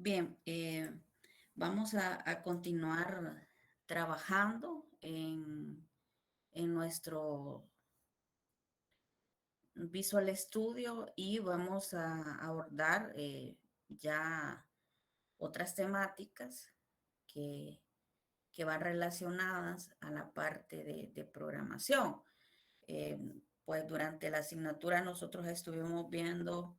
Bien, vamos a continuar trabajando en nuestro Visual Studio y vamos a abordar ya otras temáticas que, que van relacionadas a la parte de programación. Pues durante la asignatura nosotros estuvimos viendo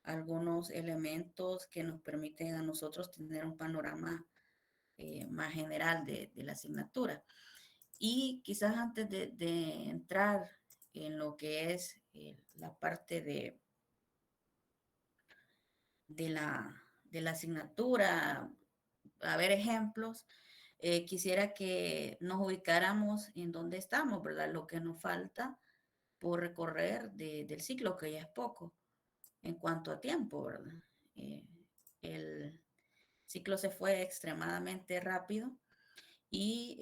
algunos elementos que nos permiten a nosotros tener un panorama más general de la asignatura. Y quizás antes de entrar en lo que es la parte de la asignatura, a ver ejemplos, quisiera que nos ubicáramos en dónde estamos, ¿verdad? Lo que nos falta por recorrer del ciclo, que ya es poco en cuanto a tiempo, ¿verdad? El ciclo se fue extremadamente rápido y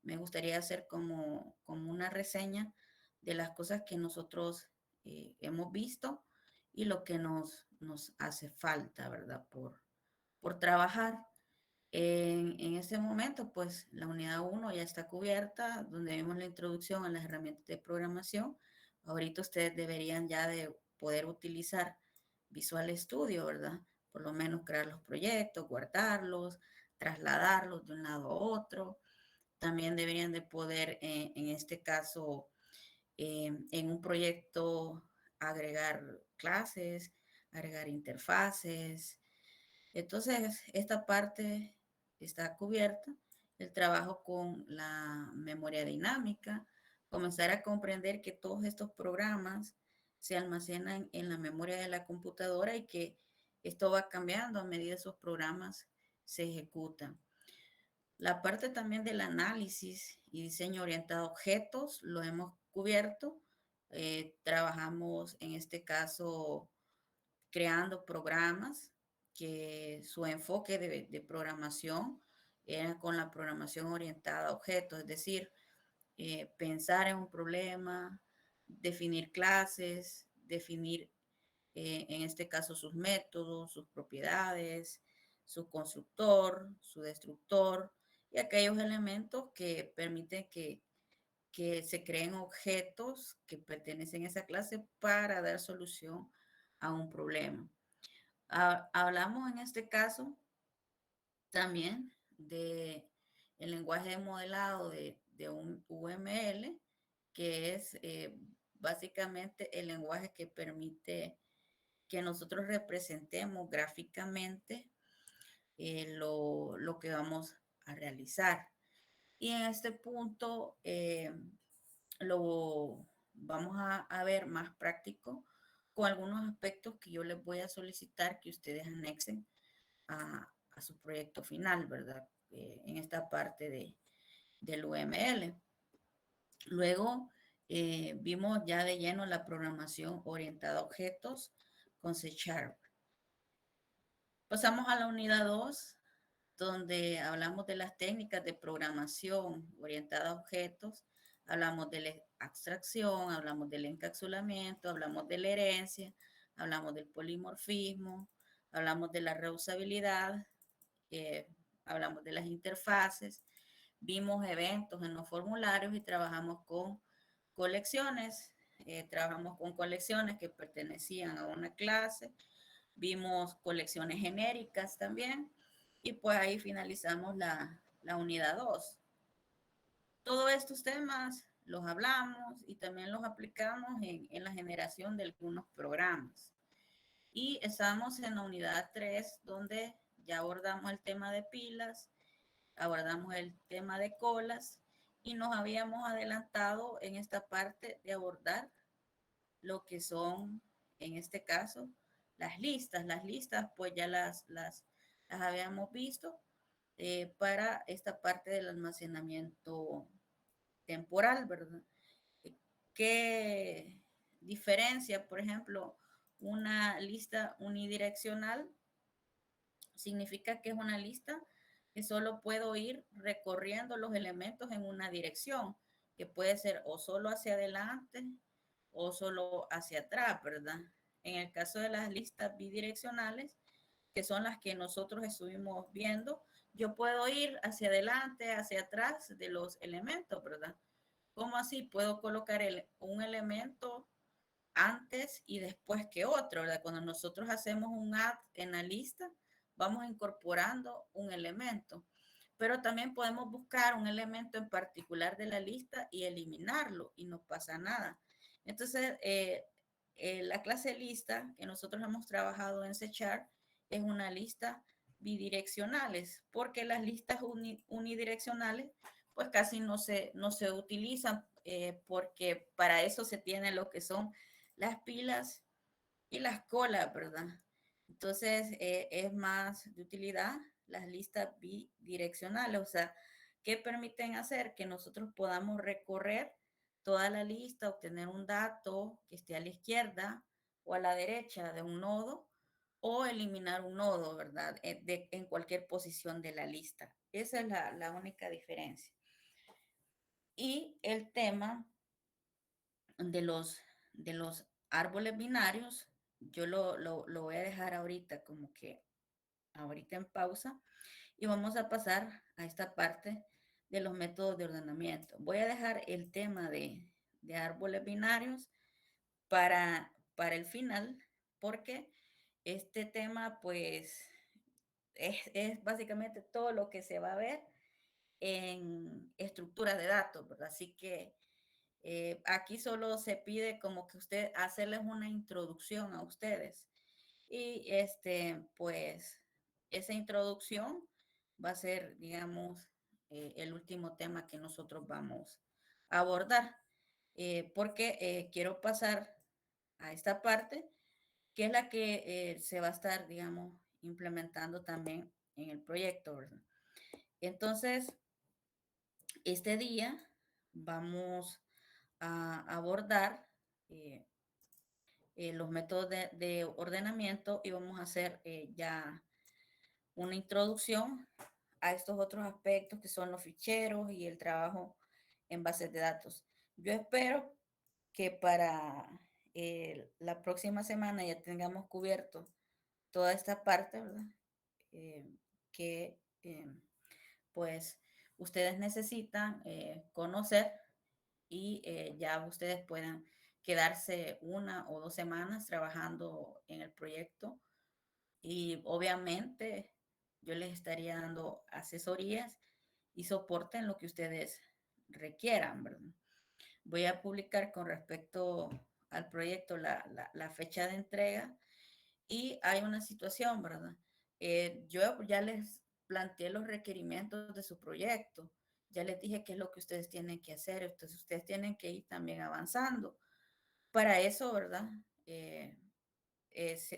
me gustaría hacer como una reseña de las cosas que nosotros hemos visto y lo que nos hace falta, ¿verdad? Por trabajar. En este momento, pues la unidad 1 ya está cubierta, donde vimos la introducción a las herramientas de programación. Ahorita ustedes deberían ya de poder utilizar Visual Studio, ¿verdad? Por lo menos crear los proyectos, guardarlos, trasladarlos de un lado a otro. También deberían de poder, en este caso, en un proyecto agregar clases, agregar interfaces. Entonces, esta parte está cubierta. El trabajo con la memoria dinámica, comenzar a comprender que todos estos programas se almacenan en la memoria de la computadora y que esto va cambiando a medida que esos programas se ejecutan. La parte también del análisis y diseño orientado a objetos lo hemos cubierto. Trabajamos en este caso creando programas que su enfoque de programación era con la programación orientada a objetos, es decir, pensar en un problema, definir clases, definir en este caso sus métodos, sus propiedades, su constructor, su destructor y aquellos elementos que permiten que se creen objetos que pertenecen a esa clase para dar solución a un problema. Hablamos en este caso también de el lenguaje de modelado de un UML, que es básicamente el lenguaje que permite que nosotros representemos gráficamente lo que vamos a realizar. Y en este punto lo vamos a ver más práctico con algunos aspectos que yo les voy a solicitar que ustedes anexen a su proyecto final, ¿verdad? En esta parte del UML. Luego vimos ya de lleno la programación orientada a objetos con C#. Pasamos a la unidad 2, donde hablamos de las técnicas de programación orientada a objetos, hablamos de la abstracción, hablamos del encapsulamiento, hablamos de la herencia, hablamos del polimorfismo, hablamos de la reusabilidad, hablamos de las interfaces, vimos eventos en los formularios y trabajamos con colecciones. Trabajamos con colecciones que pertenecían a una clase, vimos colecciones genéricas también y pues ahí finalizamos la unidad 2. Todos estos temas los hablamos y también los aplicamos en la generación de algunos programas. Y estamos en la unidad 3, donde ya abordamos el tema de pilas, abordamos el tema de colas y nos habíamos adelantado en esta parte de abordar lo que son, en este caso, las listas. Las listas, pues ya las habíamos visto para esta parte del almacenamiento temporal, ¿verdad? ¿Qué diferencia, por ejemplo, una lista unidireccional? Significa que es una lista que solo puedo ir recorriendo los elementos en una dirección, que puede ser o solo hacia adelante o solo hacia atrás, ¿verdad? En el caso de las listas bidireccionales, que son las que nosotros estuvimos viendo, yo puedo ir hacia adelante, hacia atrás de los elementos, ¿verdad? ¿Cómo así? Puedo colocar un elemento antes y después que otro, ¿verdad? Cuando nosotros hacemos un add en la lista, vamos incorporando un elemento, pero también podemos buscar un elemento en particular de la lista y eliminarlo y no pasa nada. Entonces, la clase lista que nosotros hemos trabajado en C# es una lista bidireccionales, porque las listas unidireccionales pues casi no se utilizan, porque para eso se tiene lo que son las pilas y las colas, ¿verdad? Entonces, es más de utilidad las listas bidireccionales, o sea, que permiten hacer que nosotros podamos recorrer toda la lista, obtener un dato que esté a la izquierda o a la derecha de un nodo, o eliminar un nodo, ¿verdad? En cualquier posición de la lista. Esa es la única diferencia. Y el tema de los árboles binarios, yo lo voy a dejar ahorita como que ahorita en pausa y vamos a pasar a esta parte de los métodos de ordenamiento. Voy a dejar el tema de árboles binarios para el final porque este tema pues es básicamente todo lo que se va a ver en estructuras de datos, ¿verdad? Así que aquí solo se pide como que usted hacerles una introducción a ustedes. Y pues, esa introducción va a ser, digamos, el último tema que nosotros vamos a abordar. Porque quiero pasar a esta parte, que es la que se va a estar, digamos, implementando también en el proyecto, ¿verdad? Entonces, este día vamos a abordar eh, los métodos de ordenamiento y vamos a hacer ya una introducción a estos otros aspectos que son los ficheros y el trabajo en bases de datos. Yo espero que para la próxima semana ya tengamos cubierto toda esta parte, ¿verdad? Que pues ustedes necesitan conocer y ya ustedes puedan quedarse 1 o 2 semanas trabajando en el proyecto y obviamente yo les estaría dando asesorías y soporte en lo que ustedes requieran, ¿verdad? Voy a publicar con respecto al proyecto la fecha de entrega y hay una situación, ¿verdad? Yo ya les planteé los requerimientos de su proyecto, ya les dije qué es lo que ustedes tienen que hacer, entonces ustedes tienen que ir también avanzando. Para eso, ¿verdad?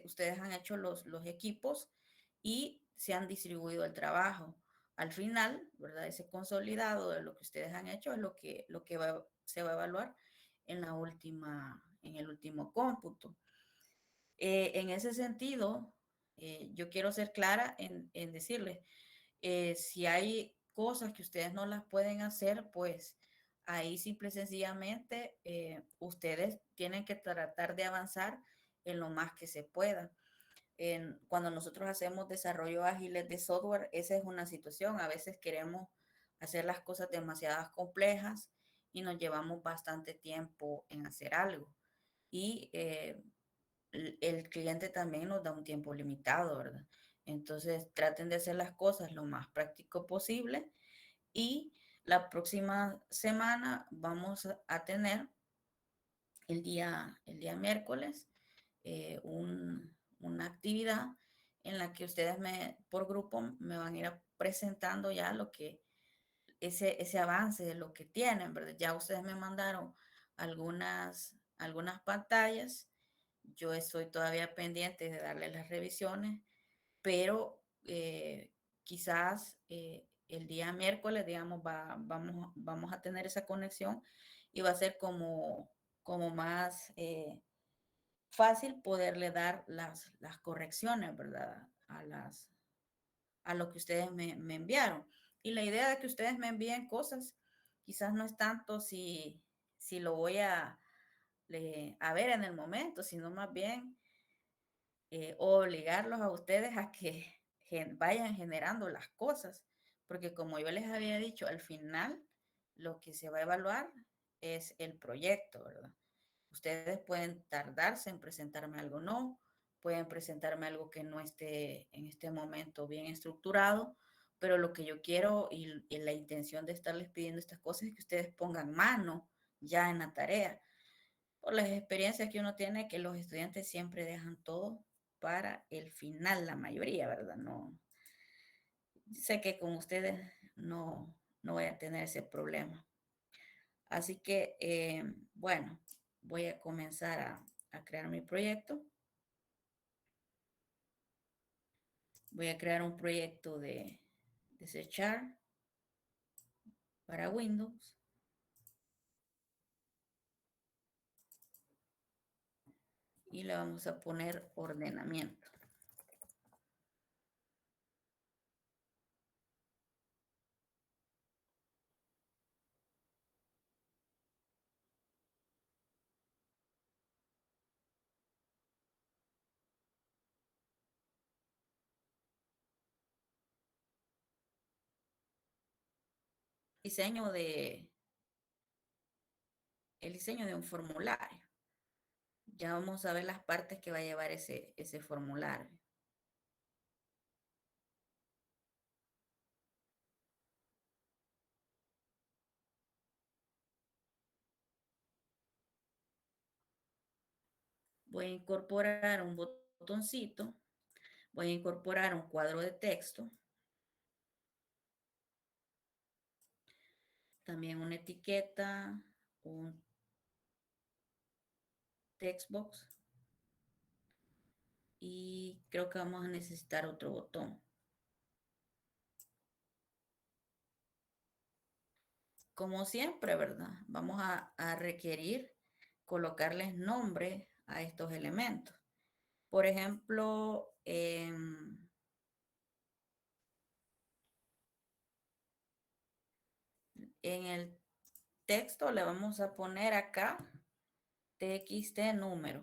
Ustedes han hecho los equipos y se han distribuido el trabajo. Al final, ¿verdad? Ese consolidado de lo que ustedes han hecho es lo que se va a evaluar en el último cómputo. En ese sentido, yo quiero ser clara en decirles, si hay cosas que ustedes no las pueden hacer, pues ahí simple y sencillamente ustedes tienen que tratar de avanzar en lo más que se pueda. Cuando nosotros hacemos desarrollo ágiles de software, esa es una situación. A veces queremos hacer las cosas demasiado complejas y nos llevamos bastante tiempo en hacer algo. Y el cliente también nos da un tiempo limitado, ¿verdad? Entonces traten de hacer las cosas lo más práctico posible y la próxima semana vamos a tener el día miércoles una actividad en la que ustedes por grupo me van a ir presentando ya lo que ese avance de lo que tienen, ¿verdad? Ya ustedes me mandaron algunas pantallas, yo estoy todavía pendiente de darle las revisiones, pero quizás el día miércoles, digamos, vamos a tener esa conexión y va a ser como más fácil poderle dar las correcciones, ¿verdad? A lo que ustedes me enviaron. Y la idea de que ustedes me envíen cosas, quizás no es tanto si lo voy a ver en el momento, sino más bien obligarlos a ustedes a que vayan generando las cosas, porque como yo les había dicho, al final lo que se va a evaluar es el proyecto, ¿verdad? Ustedes pueden tardarse en presentarme algo, no, pueden presentarme algo que no esté en este momento bien estructurado, pero lo que yo quiero y la intención de estarles pidiendo estas cosas es que ustedes pongan mano ya en la tarea. Por las experiencias que uno tiene, que los estudiantes siempre dejan todo para el final, la mayoría, ¿verdad? No, sé que con ustedes no voy a tener ese problema. Así que, bueno, voy a comenzar a crear mi proyecto. Voy a crear un proyecto de C# para Windows y le vamos a poner ordenamiento. Diseño el diseño de un formulario. Ya vamos a ver las partes que va a llevar ese formulario. Voy a incorporar un botoncito, voy a incorporar un cuadro de texto, también una etiqueta, un text box y creo que vamos a necesitar otro botón. Como siempre, ¿verdad? Vamos a requerir colocarles nombre a estos elementos. Por ejemplo, en el texto le vamos a poner acá txt número.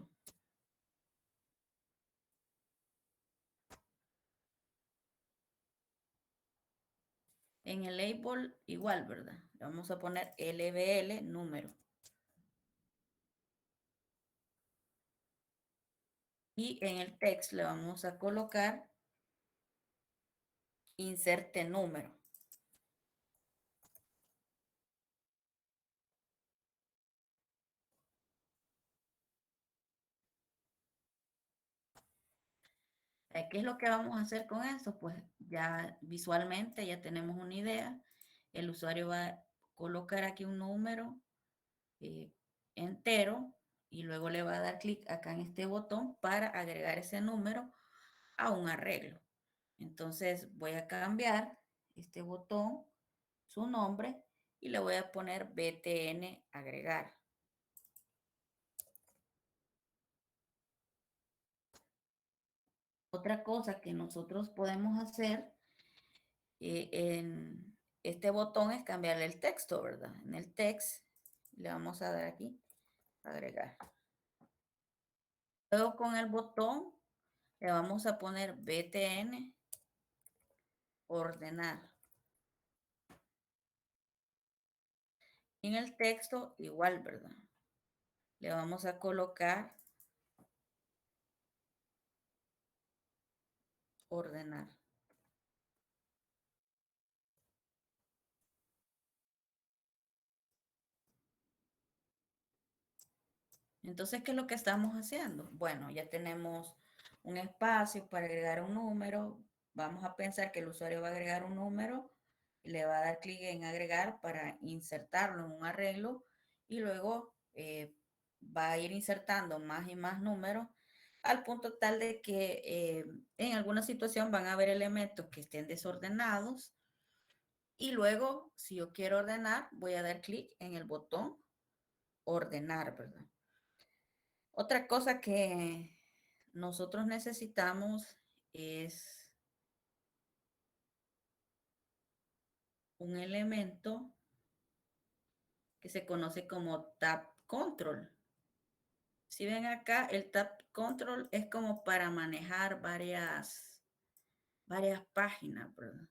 En el label igual, ¿verdad? Le vamos a poner lbl número. Y en el text le vamos a colocar inserte número. ¿Qué es lo que vamos a hacer con esto? Pues ya visualmente ya tenemos una idea. El usuario va a colocar aquí un número eh, entero y luego le va a dar clic acá en este botón para agregar ese número a un arreglo. Entonces voy a cambiar este botón, su nombre, y le voy a poner btn agregar. Otra cosa que nosotros podemos hacer en este botón es cambiarle el texto, ¿verdad? En el text le vamos a dar aquí, agregar. Luego con el botón le vamos a poner btn ordenar. En el texto igual, ¿verdad? Le vamos a colocar ordenar. Entonces, ¿qué es lo que estamos haciendo? Bueno, ya tenemos un espacio para agregar un número. Vamos a pensar que el usuario va a agregar un número, le va a dar clic en agregar para insertarlo en un arreglo y luego va a ir insertando más y más números al punto tal de que en alguna situación van a haber elementos que estén desordenados y luego, si yo quiero ordenar, voy a dar clic en el botón ordenar, ¿verdad? Otra cosa que nosotros necesitamos es un elemento que se conoce como tab control. Si ven acá, el Tab Control es como para manejar varias páginas, ¿verdad?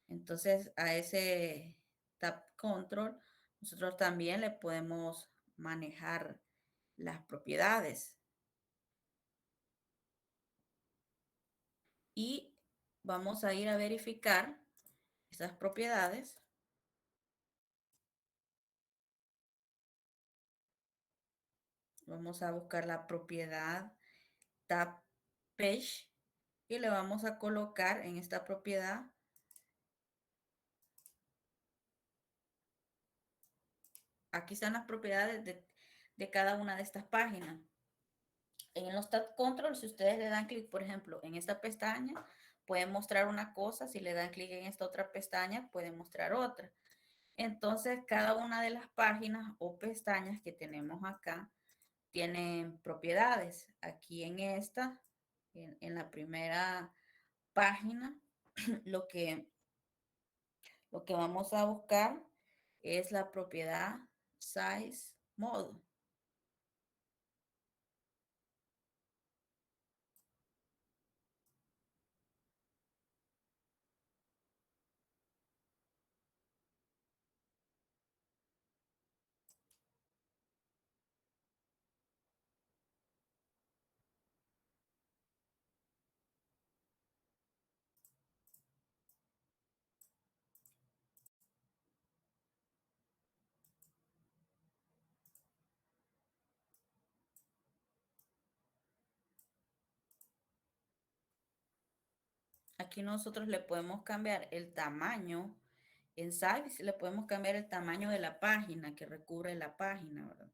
Entonces, a ese Tab Control, nosotros también le podemos manejar las propiedades. Y vamos a ir a verificar esas propiedades. Vamos a buscar la propiedad Tab Page y le vamos a colocar en esta propiedad. Aquí están las propiedades de cada una de estas páginas. En los Tab Control, si ustedes le dan clic, por ejemplo, en esta pestaña, pueden mostrar una cosa. Si le dan clic en esta otra pestaña, pueden mostrar otra. Entonces, cada una de las páginas o pestañas que tenemos acá tienen propiedades. Aquí en esta, en la primera página, lo que, lo que vamos a buscar es la propiedad size mode. Aquí nosotros le podemos cambiar el tamaño. En size le podemos cambiar el tamaño de la página que recubre la página, ¿verdad?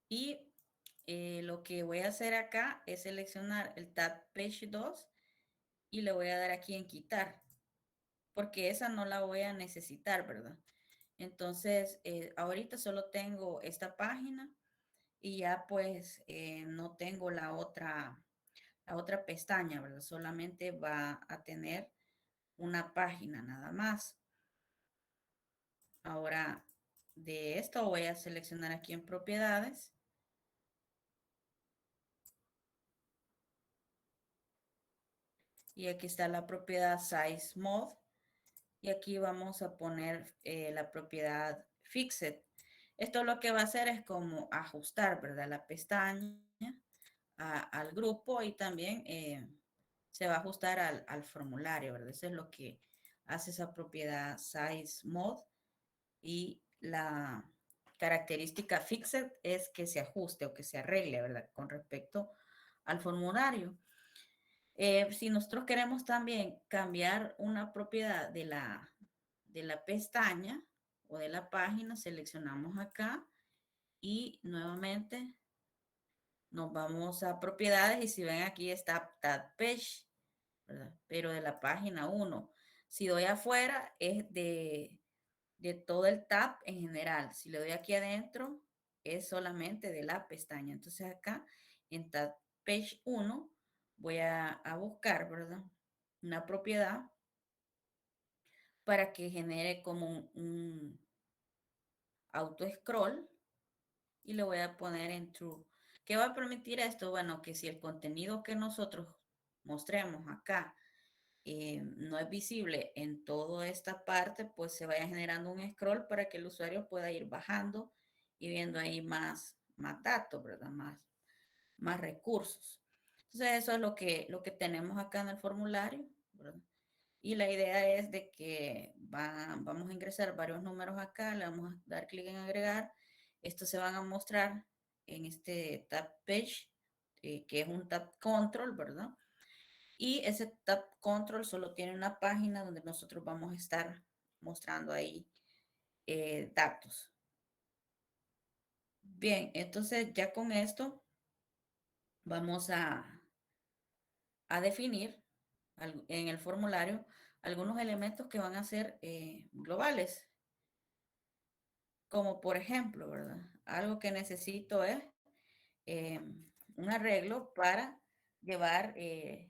Y lo que voy a hacer acá es seleccionar el Tab Page 2 y le voy a dar aquí en quitar, porque esa no la voy a necesitar, ¿verdad? Entonces, ahorita solo tengo esta página y ya pues no tengo la otra pestaña, ¿verdad? Solamente va a tener una página nada más. Ahora, de esto voy a seleccionar aquí en propiedades. Y aquí está la propiedad size mode. Y aquí vamos a poner la propiedad fixed. Esto lo que va a hacer es como ajustar, ¿verdad? La pestaña al grupo y también se va a ajustar al formulario, ¿verdad? Eso es lo que hace esa propiedad size mode. Y la característica fixed es que se ajuste o que se arregle, ¿verdad? Con respecto al formulario. Si nosotros queremos también cambiar una propiedad de la pestaña o de la página, seleccionamos acá y nuevamente nos vamos a propiedades y si ven aquí está Tab Page, ¿verdad? Pero de la página 1. Si doy afuera es de todo el tab en general. Si le doy aquí adentro es solamente de la pestaña. Entonces acá en Tab Page 1 voy a buscar, ¿verdad? Una propiedad para que genere como un auto scroll y le voy a poner en true. ¿Qué va a permitir esto? Bueno, que si el contenido que nosotros mostremos acá no es visible en toda esta parte, pues se vaya generando un scroll para que el usuario pueda ir bajando y viendo ahí más datos, ¿verdad? Más recursos. Entonces eso es lo que tenemos acá en el formulario, ¿verdad? Y la idea es de que vamos a ingresar varios números acá, le vamos a dar clic en agregar. Estos se van a mostrar en este tab page, que es un tab control, ¿verdad? Y ese tab control solo tiene una página donde nosotros vamos a estar mostrando ahí datos. Bien, entonces ya con esto vamos a definir en el formulario algunos elementos que van a ser globales. Como por ejemplo, ¿verdad? Algo que necesito es eh, un arreglo para llevar el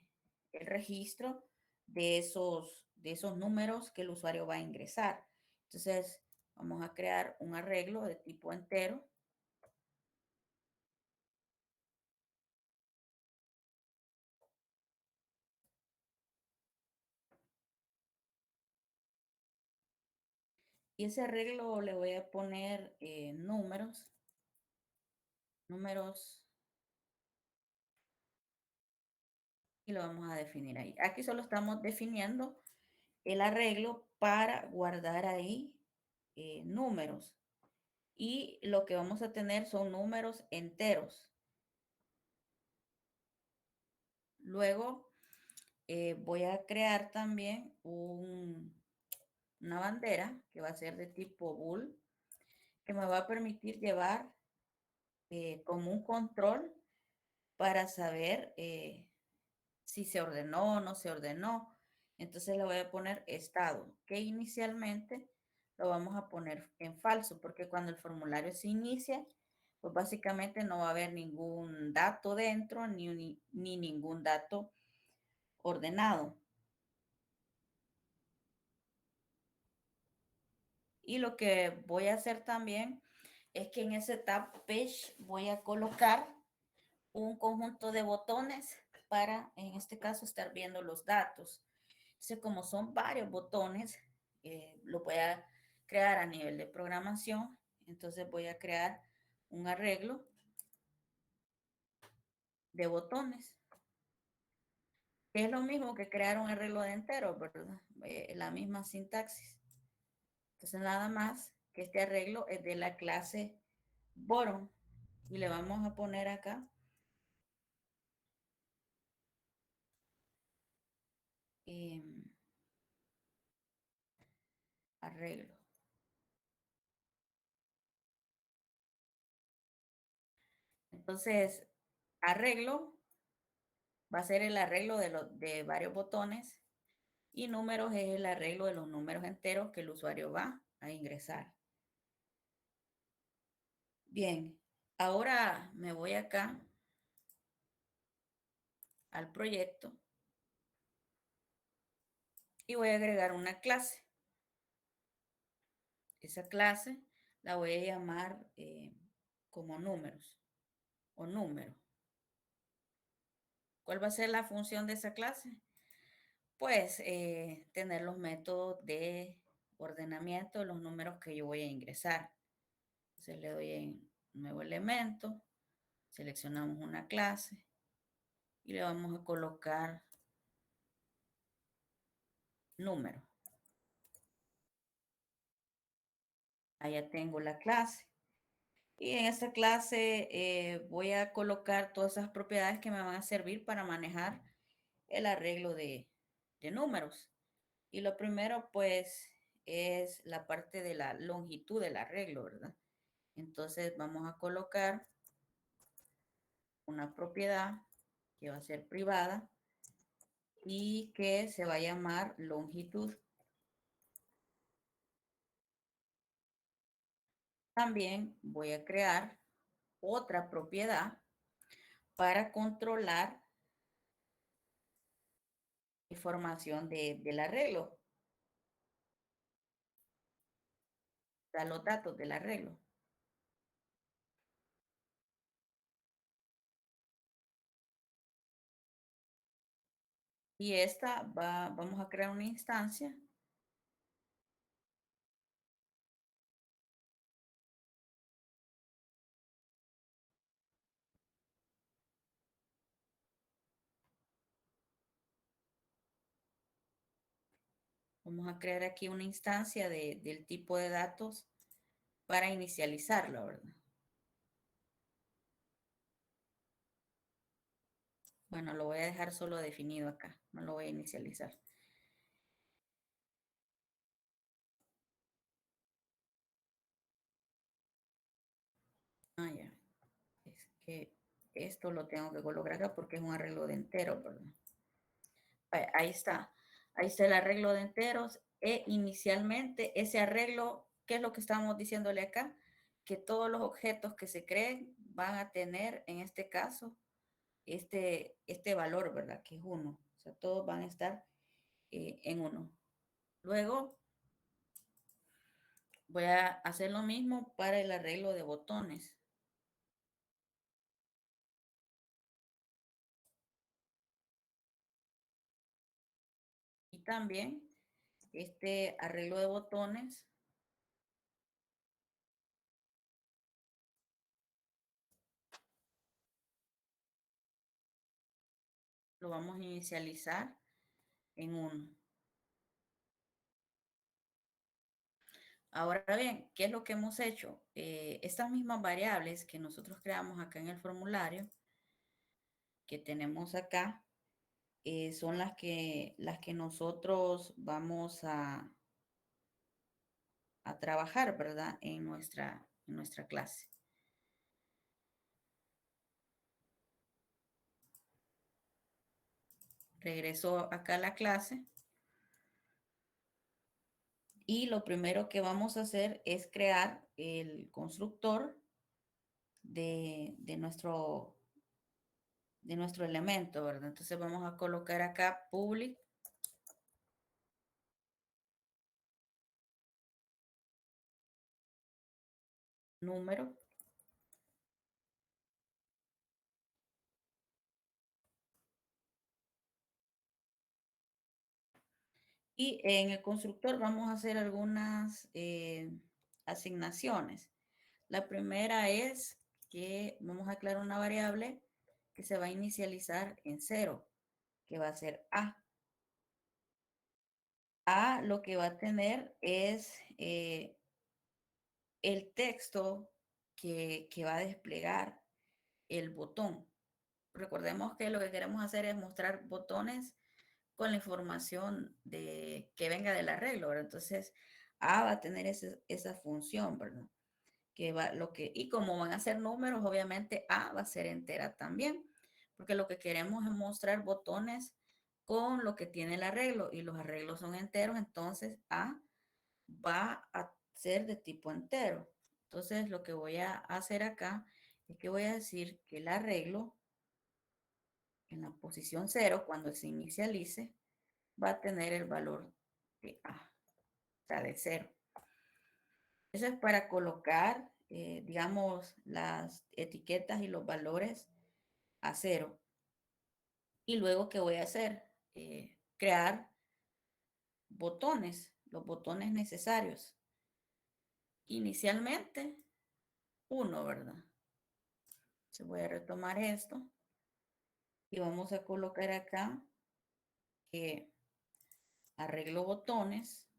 registro de esos números que el usuario va a ingresar. Entonces, vamos a crear un arreglo de tipo entero. Y ese arreglo le voy a poner números, y lo vamos a definir ahí. Aquí solo estamos definiendo el arreglo para guardar ahí números. Y lo que vamos a tener son números enteros. Luego voy a crear también una bandera que va a ser de tipo bool, que me va a permitir llevar como un control para saber si se ordenó o no se ordenó. Entonces le voy a poner estado, que inicialmente lo vamos a poner en falso, porque cuando el formulario se inicia, pues básicamente no va a haber ningún dato dentro ni ningún dato ordenado. Y lo que voy a hacer también es que en ese tab page voy a colocar un conjunto de botones para, en este caso, estar viendo los datos. Entonces, como son varios botones, lo voy a crear a nivel de programación. Entonces voy a crear un arreglo de botones, que es lo mismo que crear un arreglo de enteros, ¿verdad? La misma sintaxis. Entonces, nada más que este arreglo es de la clase bottom. Y le vamos a poner acá eh, arreglo. Entonces, arreglo va a ser el arreglo de varios botones y números es el arreglo de los números enteros que el usuario va a ingresar. Bien, ahora me voy acá al proyecto y voy a agregar una clase. Esa clase la voy a llamar como números o número. ¿Cuál va a ser la función de esa clase? Pues tener los métodos de ordenamiento de los números que yo voy a ingresar. Entonces le doy en nuevo elemento, seleccionamos una clase y le vamos a colocar número. Allá tengo la clase. Y en esta clase voy a colocar todas esas propiedades que me van a servir para manejar el arreglo de números. Y lo primero, pues, es la parte de la longitud del arreglo, ¿verdad? Entonces vamos a colocar una propiedad que va a ser privada y que se va a llamar longitud. También voy a crear otra propiedad para controlar información del arreglo, los datos del arreglo. Y vamos a crear una instancia. Vamos a crear aquí una instancia del tipo de datos para inicializarlo, ¿verdad? Bueno, lo voy a dejar solo definido acá, no lo voy a inicializar. Ah, ya. Es que esto lo tengo que colocar acá porque es un arreglo de enteros, ¿verdad? Ahí está. Ahí está el arreglo de enteros. E inicialmente ese arreglo ¿qué es lo que estamos diciéndole acá? Que todos los objetos que se creen van a tener, en este caso, este valor, ¿verdad? Que es 1. O sea, todos van a estar en 1. Luego voy a hacer lo mismo para el arreglo de botones. Y también este arreglo de botones lo vamos a inicializar en 1. Ahora bien, ¿qué es lo que hemos hecho? Estas mismas variables que nosotros creamos acá en el formulario, que tenemos acá, son las que nosotros vamos a trabajar, ¿verdad? En nuestra clase. Regreso acá a la clase y lo primero que vamos a hacer es crear el constructor de nuestro elemento, ¿verdad? Entonces vamos a colocar acá public número y en el constructor vamos a hacer algunas asignaciones. La primera es que vamos a crear una variable que se va a inicializar en 0, que va a ser A. A lo que va a tener es el texto que va a desplegar el botón. Recordemos que lo que queremos hacer es mostrar botones con la información que venga del arreglo, ¿verdad? Entonces, A va a tener esa función, ¿verdad? Y como van a ser números, obviamente A va a ser entera también, porque lo que queremos es mostrar botones con lo que tiene el arreglo y los arreglos son enteros, entonces A va a ser de tipo entero. Entonces, lo que voy a hacer acá es que voy a decir que el arreglo en la posición 0, cuando se inicialice, va a tener el valor de A, o sea, de 0. Eso es para colocar, digamos, las etiquetas y los valores a 0. Y luego, ¿qué voy a hacer? Crear botones, los botones necesarios. Inicialmente, 1, ¿verdad? Se voy a retomar esto y vamos a colocar acá que arreglo botones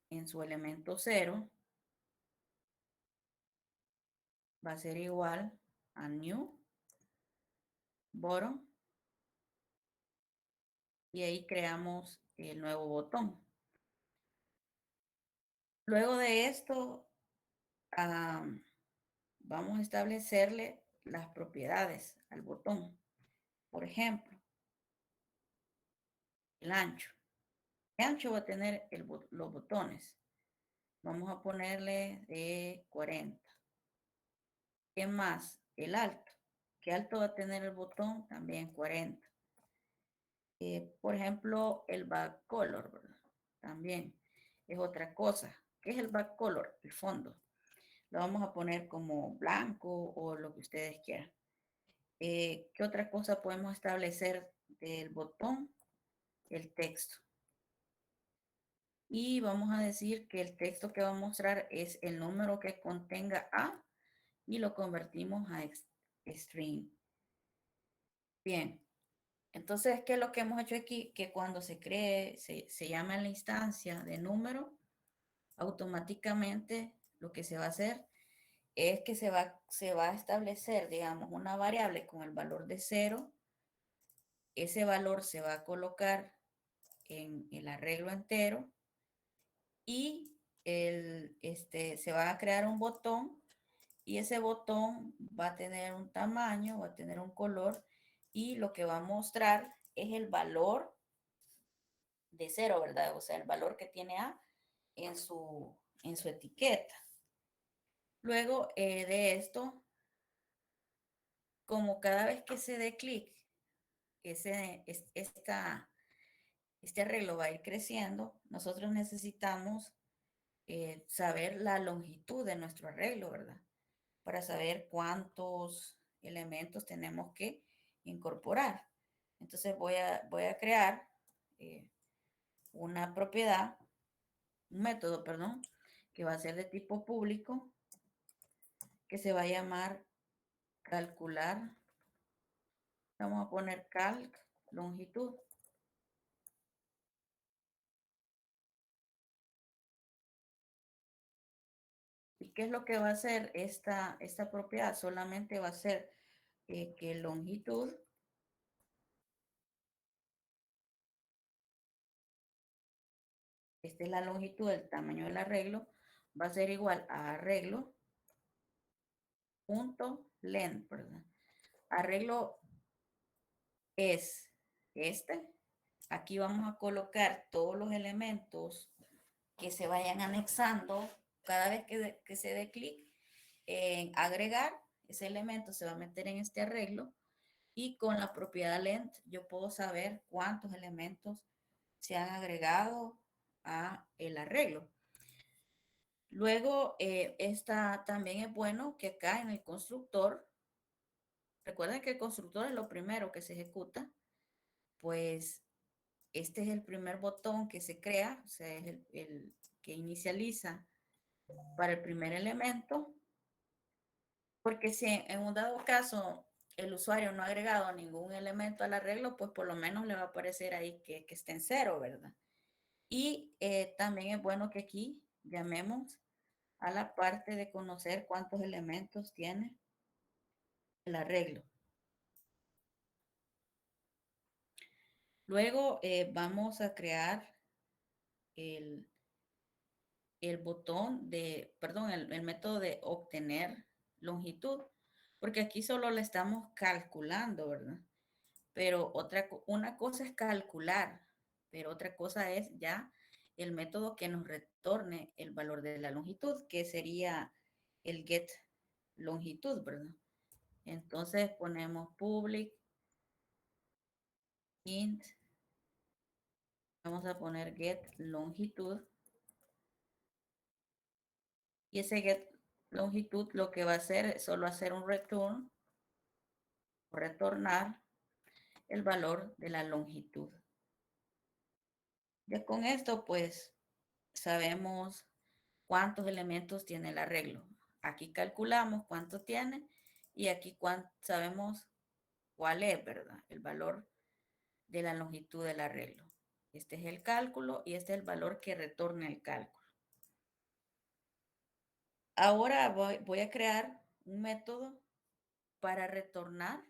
en su elemento 0 va a ser igual a new bottom y ahí creamos el nuevo botón. Luego de esto, vamos a establecerle las propiedades al botón. Por ejemplo, el ancho. ¿Qué ancho va a tener los botones? Vamos a ponerle de 40. ¿Qué más? El alto. ¿Qué alto va a tener el botón? También 40. Por ejemplo, el back color, ¿verdad? También es otra cosa. ¿Qué es el back color? El fondo. Lo vamos a poner como blanco o lo que ustedes quieran. ¿Qué otra cosa podemos establecer del botón? El texto. Y vamos a decir que el texto que va a mostrar es el número que contenga A y lo convertimos a string. Bien, entonces, ¿qué es lo que hemos hecho aquí? Que cuando se llama la instancia de número, automáticamente lo que se va a hacer es que se va a establecer, digamos, una variable con el valor de 0. Ese valor se va a colocar en el arreglo entero y se va a crear un botón y ese botón va a tener un tamaño, va a tener un color y lo que va a mostrar es el valor de cero, ¿verdad? O sea, el valor que tiene A en su etiqueta. Luego de esto, como cada vez que se dé clic, este arreglo va a ir creciendo, nosotros necesitamos saber la longitud de nuestro arreglo, ¿verdad? Para saber cuántos elementos tenemos que incorporar. Entonces voy a crear eh, una propiedad, un método, perdón, que va a ser de tipo público, que se va a llamar calcular. Vamos a poner calc longitud. ¿Y qué es lo que va a hacer esta propiedad? Solamente va a ser que longitud, esta es la longitud del tamaño del arreglo, va a ser igual a arreglo punto length, ¿verdad? Arreglo es este. Aquí vamos a colocar todos los elementos que se vayan anexando cada vez que se dé clic en agregar. Ese elemento se va a meter en este arreglo y con la propiedad length yo puedo saber cuántos elementos se han agregado a el arreglo. Luego, esta también es bueno que acá en el constructor, recuerden que el constructor es lo primero que se ejecuta, pues este es el primer botón que se crea, o sea, es el que inicializa para el primer elemento, porque si en un dado caso el usuario no ha agregado ningún elemento al arreglo, pues por lo menos le va a aparecer ahí que esté en cero, ¿verdad? Y también es bueno que aquí llamemos a la parte de conocer cuántos elementos tiene el arreglo. Luego vamos a crear el, el botón de, perdón, el método de obtener longitud, porque aquí solo le estamos calculando, ¿verdad? Pero una cosa es calcular, pero otra cosa es ya el método que nos retorne el valor de la longitud, que sería el get longitud, ¿verdad? Entonces ponemos public int, vamos a poner get longitud, y ese get longitud lo que va a hacer es solo hacer un return, retornar el valor de la longitud. Ya con esto, pues sabemos cuántos elementos tiene el arreglo. Aquí calculamos cuánto tiene y aquí sabemos cuál es, ¿verdad? El valor de la longitud del arreglo. Este es el cálculo y este es el valor que retorna el cálculo. Ahora voy a crear un método para retornar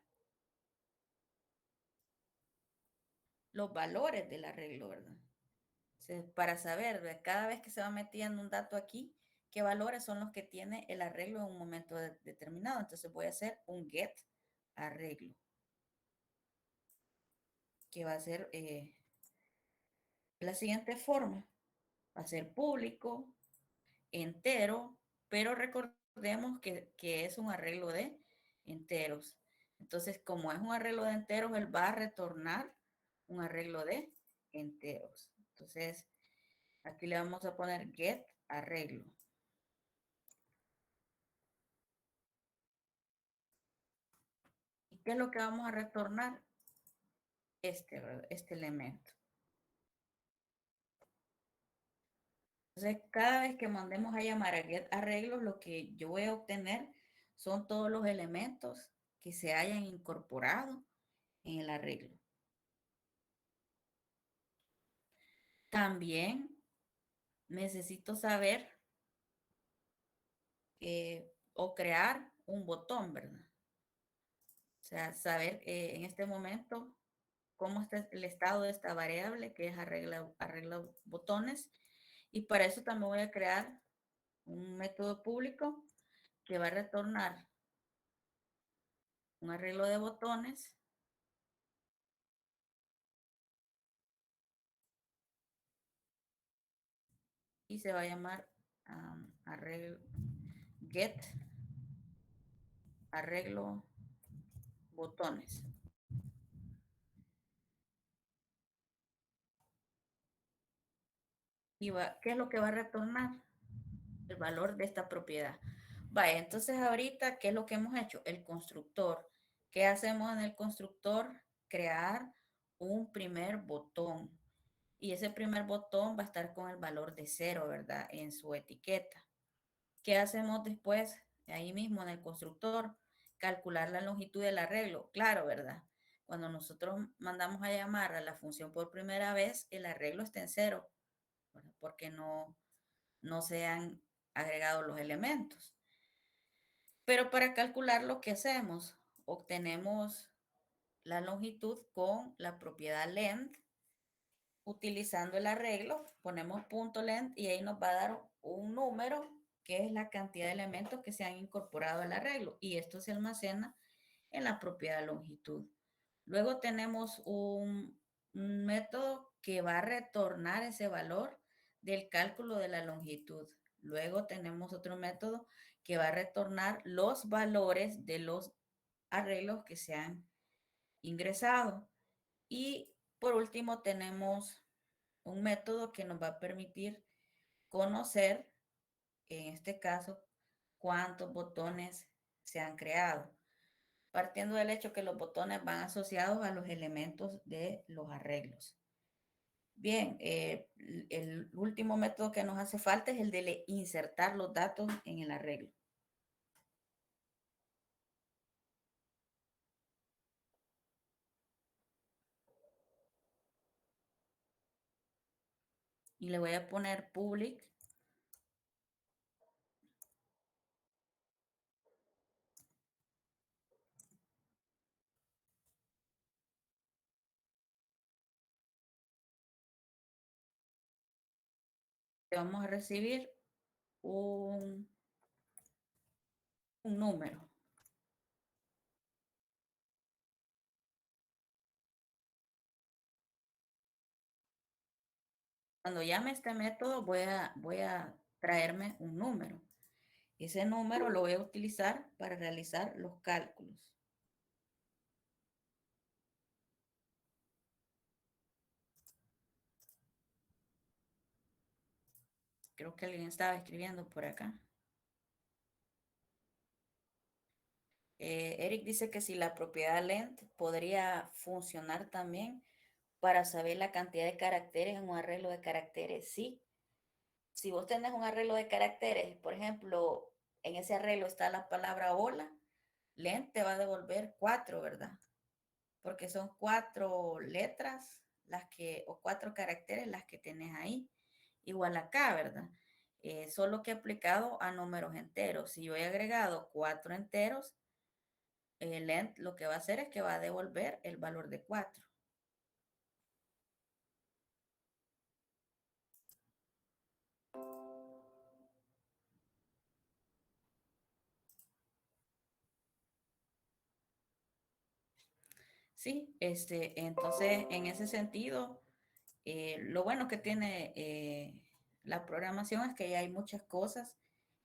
los valores del arreglo, ¿verdad? Para saber, cada vez que se va metiendo un dato aquí, qué valores son los que tiene el arreglo en un momento determinado. Entonces voy a hacer un get arreglo, que va a ser de la siguiente forma. Va a ser público, entero, pero recordemos que es un arreglo de enteros. Entonces, como es un arreglo de enteros, él va a retornar un arreglo de enteros. Entonces, aquí le vamos a poner get arreglo. ¿Y qué es lo que vamos a retornar? Este elemento. Entonces, cada vez que mandemos a llamar a get arreglo, lo que yo voy a obtener son todos los elementos que se hayan incorporado en el arreglo. También necesito saber o crear un botón, ¿verdad? O sea, saber en este momento cómo está el estado de esta variable que es arregla botones. Y para eso también voy a crear un método público que va a retornar un arreglo de botones y se va a llamar arreglo, get arreglo botones. Y va, ¿qué es lo que va a retornar? El valor de esta propiedad. Vaya, entonces ahorita, ¿qué es lo que hemos hecho? El constructor. ¿Qué hacemos en el constructor? Crear un primer botón. Y ese primer botón va a estar con el valor de 0, ¿verdad? En su etiqueta. ¿Qué hacemos después? Ahí mismo en el constructor, calcular la longitud del arreglo. Claro, ¿verdad? Cuando nosotros mandamos a llamar a la función por primera vez, el arreglo está en 0, ¿verdad? Porque no se han agregado los elementos. Pero para calcular lo que hacemos, obtenemos la longitud con la propiedad length. Utilizando el arreglo, ponemos punto length y ahí nos va a dar un número que es la cantidad de elementos que se han incorporado al arreglo. Y esto se almacena en la propiedad longitud. Luego tenemos un método que va a retornar ese valor del cálculo de la longitud. Luego tenemos otro método que va a retornar los valores de los arreglos que se han ingresado. Y por último tenemos un método que nos va a permitir conocer, en este caso, cuántos botones se han creado, partiendo del hecho que los botones van asociados a los elementos de los arreglos. Bien, el último método que nos hace falta es el de insertar los datos en el arreglo. Y le voy a poner public. Vamos a recibir un, un número. Cuando llame este método voy a traerme un número. Ese número lo voy a utilizar para realizar los cálculos. Creo que alguien estaba escribiendo por acá. Eric dice que si la propiedad length podría funcionar también para saber la cantidad de caracteres en un arreglo de caracteres. Sí, si vos tenés un arreglo de caracteres, por ejemplo, en ese arreglo está la palabra hola, length te va a devolver 4, ¿verdad? Porque son 4 letras las que, o 4 caracteres las que tenés ahí. Igual acá, ¿verdad? Solo que aplicado a números enteros. Si yo he agregado 4 enteros, length lo que va a hacer es que va a devolver el valor de 4. Sí, entonces en ese sentido, lo bueno que tiene la programación es que ya hay muchas cosas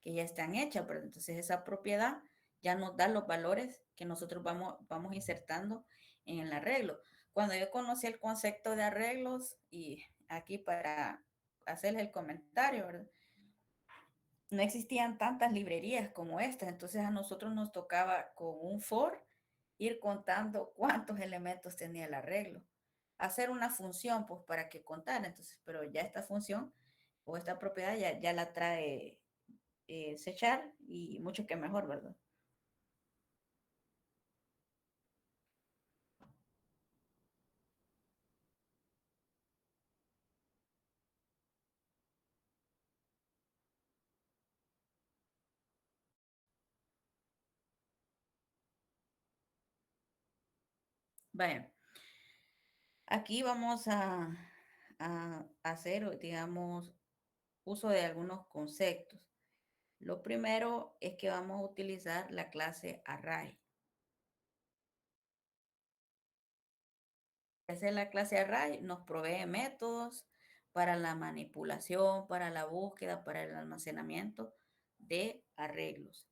que ya están hechas, pero entonces esa propiedad ya nos da los valores que nosotros vamos insertando en el arreglo. Cuando yo conocí el concepto de arreglos, y aquí para hacerles el comentario, ¿verdad? No existían tantas librerías como estas, entonces a nosotros nos tocaba con un for ir contando cuántos elementos tenía el arreglo. Hacer una función, pues para que contara, entonces, pero ya esta función o esta propiedad ya la trae Sechar y mucho que mejor, ¿verdad? Bueno, aquí vamos a hacer, digamos, uso de algunos conceptos. Lo primero es que vamos a utilizar la clase array. Esa es la clase array, nos provee métodos, para la manipulación, para la búsqueda, para el almacenamiento de arreglos.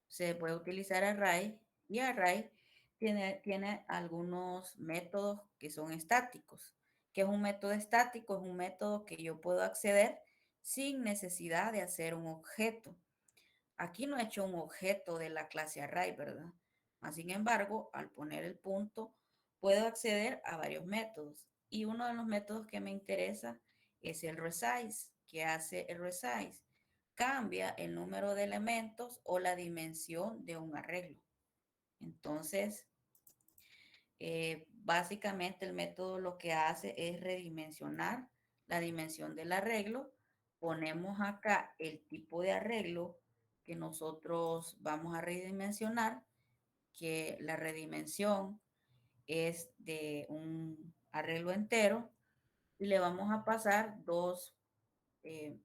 Se puede utilizar array y array tiene algunos métodos que son estáticos. ¿Qué es un método estático? Es un método que yo puedo acceder sin necesidad de hacer un objeto. Aquí no he hecho un objeto de la clase array, ¿verdad? Sin embargo, al poner el punto, puedo acceder a varios métodos. Y uno de los métodos que me interesa es el resize. ¿Qué hace el resize? Cambia el número de elementos o la dimensión de un arreglo. Entonces, básicamente el método lo que hace es redimensionar la dimensión del arreglo. Ponemos acá el tipo de arreglo que nosotros vamos a redimensionar, que la redimensión es de un arreglo entero, y le vamos a pasar dos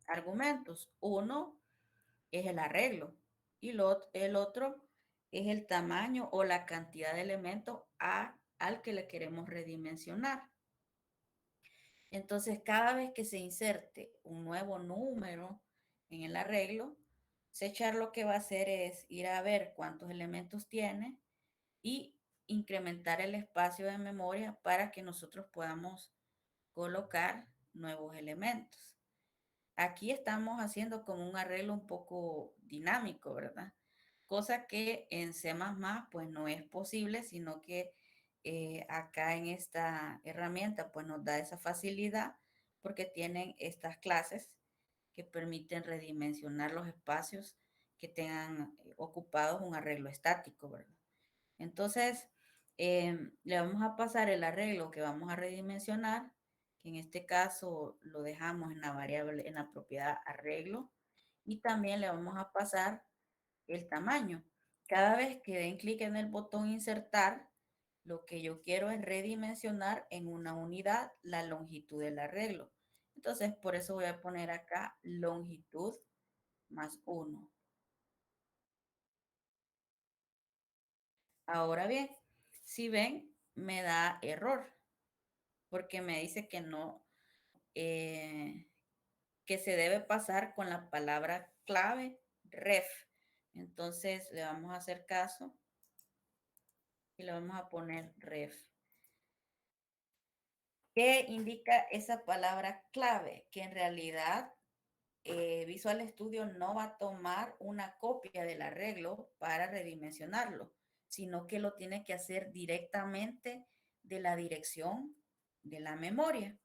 argumentos. Uno es el arreglo y el otro es el tamaño o la cantidad de elementos al que le queremos redimensionar. Entonces, cada vez que se inserte un nuevo número en el arreglo, Sechar lo que va a hacer es ir a ver cuántos elementos tiene y incrementar el espacio de memoria para que nosotros podamos colocar nuevos elementos. Aquí estamos haciendo como un arreglo un poco dinámico, ¿verdad? Cosa que en C++ pues no es posible, sino que acá en esta herramienta pues nos da esa facilidad porque tienen estas clases que permiten redimensionar los espacios que tengan ocupados un arreglo estático, ¿verdad? Entonces, le vamos a pasar el arreglo que vamos a redimensionar, que en este caso lo dejamos en la variable, en la propiedad arreglo, y también le vamos a pasar el tamaño. Cada vez que den clic en el botón insertar, lo que yo quiero es redimensionar en una unidad la longitud del arreglo. Entonces, por eso voy a poner acá longitud más 1. Ahora bien, si ven, me da error porque me dice que no, eh, que se debe pasar con la palabra clave ref. Entonces le vamos a hacer caso y le vamos a poner ref. ¿Qué indica esa palabra clave? Que en realidad Visual Studio no va a tomar una copia del arreglo para redimensionarlo, sino que lo tiene que hacer directamente de la dirección de la memoria.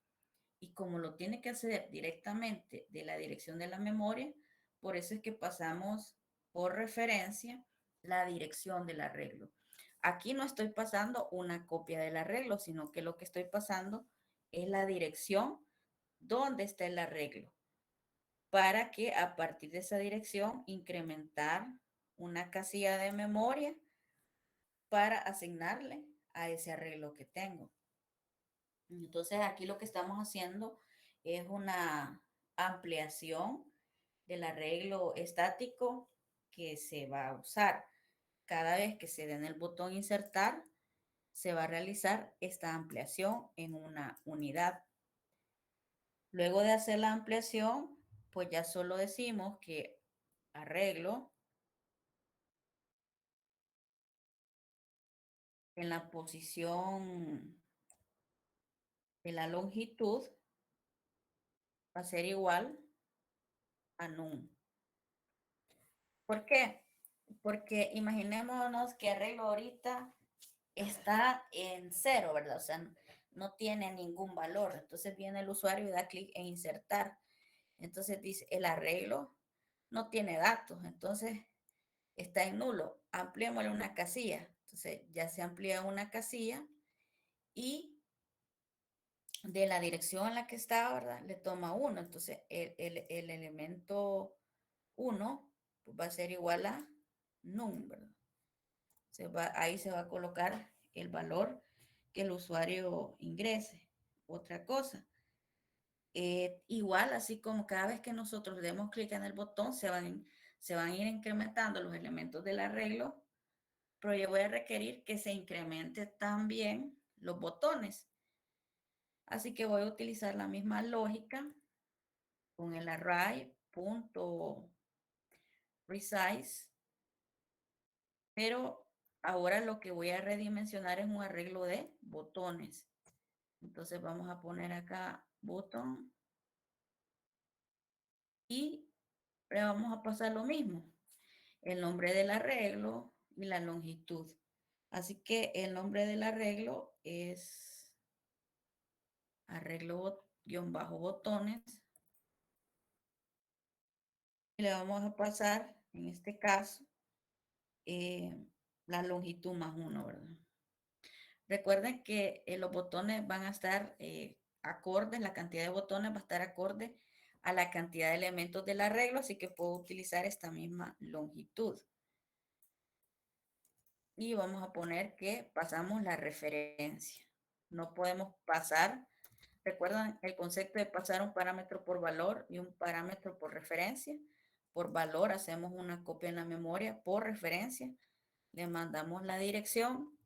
Y como lo tiene que hacer directamente de la dirección de la memoria, por eso es que pasamos por referencia la dirección del arreglo. Aquí no estoy pasando una copia del arreglo, sino que lo que estoy pasando es la dirección donde está el arreglo, para que a partir de esa dirección incrementar una casilla de memoria para asignarle a ese arreglo que tengo. Entonces aquí lo que estamos haciendo es una ampliación del arreglo estático que se va a usar. Cada vez que se den el botón insertar, se va a realizar esta ampliación en una unidad. Luego de hacer la ampliación, pues ya solo decimos que arreglo en la posición de la longitud va a ser igual a num. ¿Por qué? Porque imaginémonos que arreglo ahorita está en cero, ¿verdad? O sea, no tiene ningún valor. Entonces viene el usuario y da clic en insertar. Entonces dice, el arreglo no tiene datos, entonces está en nulo. Ampliémosle una casilla. Entonces ya se amplía una casilla y de la dirección en la que está, ¿verdad? Le toma 1. Entonces el elemento 1 pues va a ser igual a num, ¿verdad? Ahí se va a colocar el valor que el usuario ingrese. Otra cosa, igual así como cada vez que nosotros demos clic en el botón se van a ir incrementando los elementos del arreglo, pero yo voy a requerir que se incremente también los botones. Así que voy a utilizar la misma lógica con el array.resize, pero ahora lo que voy a redimensionar es un arreglo de botones. Entonces vamos a poner acá botón y le vamos a pasar lo mismo, el nombre del arreglo y la longitud. Así que el nombre del arreglo es arreglo-botones y le vamos a pasar, en este caso, eh, la longitud más uno, ¿verdad? Recuerden que los botones van a estar acordes, la cantidad de botones va a estar acorde a la cantidad de elementos del arreglo, así que puedo utilizar esta misma longitud. Y vamos a poner que pasamos la referencia. No podemos pasar, recuerdan el concepto de pasar un parámetro por valor y un parámetro por referencia. Por valor hacemos una copia en la memoria, por referencia le mandamos la dirección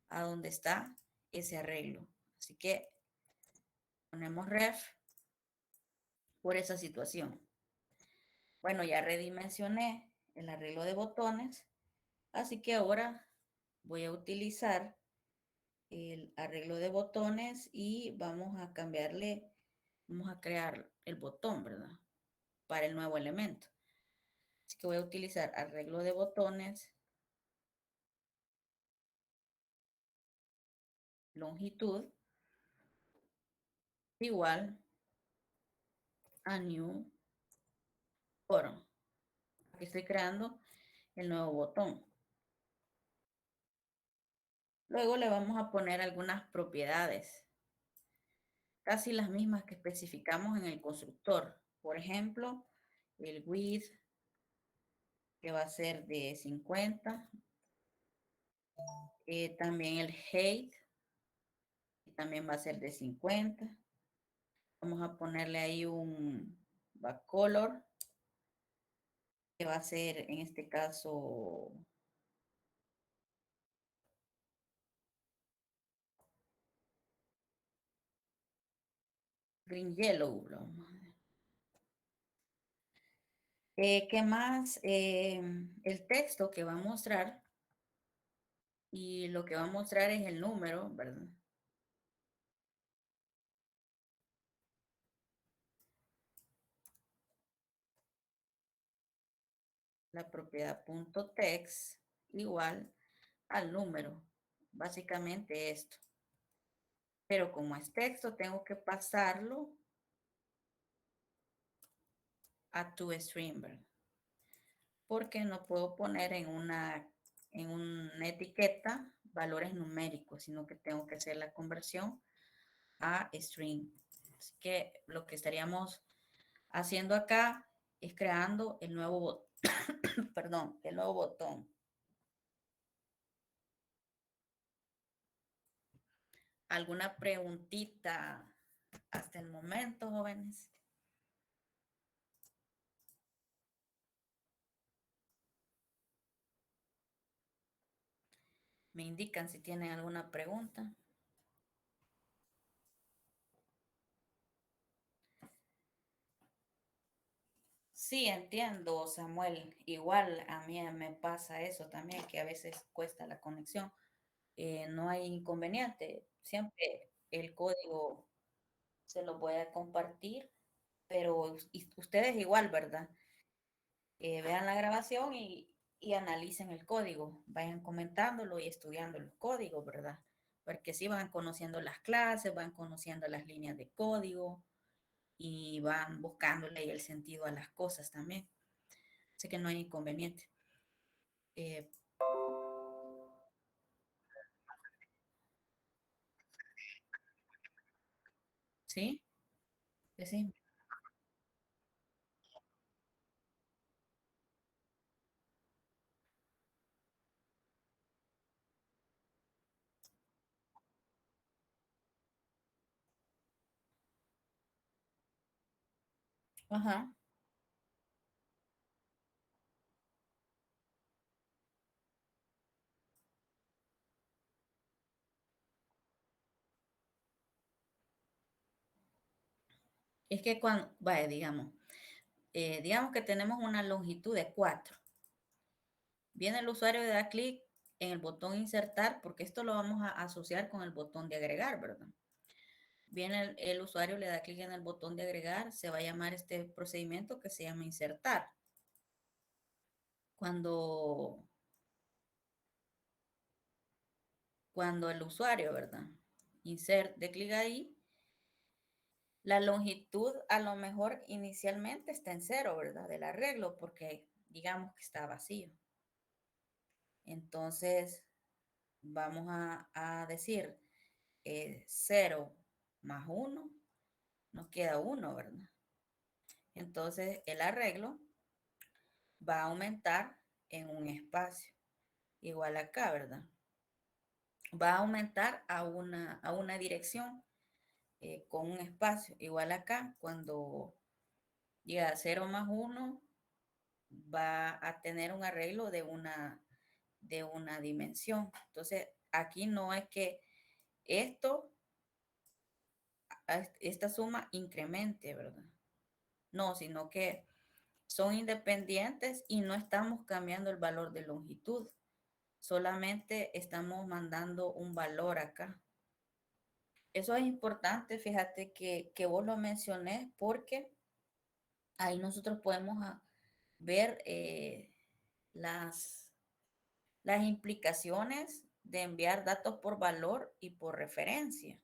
a donde está ese arreglo. Así que ponemos ref por esa situación. Bueno, ya redimensioné el arreglo de botones, así que ahora voy a utilizar el arreglo de botones y vamos a cambiarle, vamos a crear el botón, ¿verdad? Para el nuevo elemento. Así que voy a utilizar arreglo de botones, longitud, igual a new bottom. Aquí estoy creando el nuevo botón. Luego le vamos a poner algunas propiedades, casi las mismas que especificamos en el constructor. Por ejemplo, el width, que va a ser de 50. También el height, que también va a ser de 50. Vamos a ponerle ahí un backcolor, que va a ser en este caso green yellow. ¿Qué más? El texto que va a mostrar, y lo que va a mostrar es el número, ¿verdad? La propiedad .text igual al número. Básicamente esto. Pero como es texto, tengo que pasarlo a toString, ¿verdad? Porque no puedo poner en una etiqueta valores numéricos, sino que tengo que hacer la conversión a string. Así que lo que estaríamos haciendo acá es creando el nuevo, perdón, el nuevo botón. ¿Alguna preguntita hasta el momento, jóvenes? Me indican si tienen alguna pregunta. Sí, entiendo, Samuel. Igual a mí me pasa eso también, que a veces cuesta la conexión. No hay inconveniente. Siempre el código se lo voy a compartir, pero ustedes igual, ¿verdad? Vean la grabación y analicen el código. Vayan comentándolo y estudiando el código, ¿verdad? Porque sí van conociendo las clases, van conociendo las líneas de código y van buscándole el sentido a las cosas también. Así que no hay inconveniente. Eh, ¿Sí? Sí. Ajá. Es que cuando, vaya, digamos que tenemos una longitud de 4. Viene el usuario y da clic en el botón insertar, porque esto lo vamos a asociar con el botón de agregar, ¿verdad? Viene el usuario, le da clic en el botón de agregar, se va a llamar este procedimiento que se llama insertar. Cuando, cuando el usuario, ¿verdad? Insert, de clic ahí, la longitud a lo mejor inicialmente está en 0, ¿verdad? Del arreglo, porque digamos que está vacío. Entonces, vamos a decir 0 más 1, nos queda 1, ¿verdad? Entonces, el arreglo va a aumentar en un espacio. Igual acá, ¿verdad? Va a aumentar a una dirección con un espacio. Igual acá, cuando llega a 0 más 1, va a tener un arreglo de una dimensión. Entonces, aquí no es que esto, esta suma incremente, ¿verdad? No, sino que son independientes y no estamos cambiando el valor de longitud. Solamente estamos mandando un valor acá. Eso es importante, fíjate que vos lo mencioné porque ahí nosotros podemos ver las, las implicaciones de enviar datos por valor y por referencia.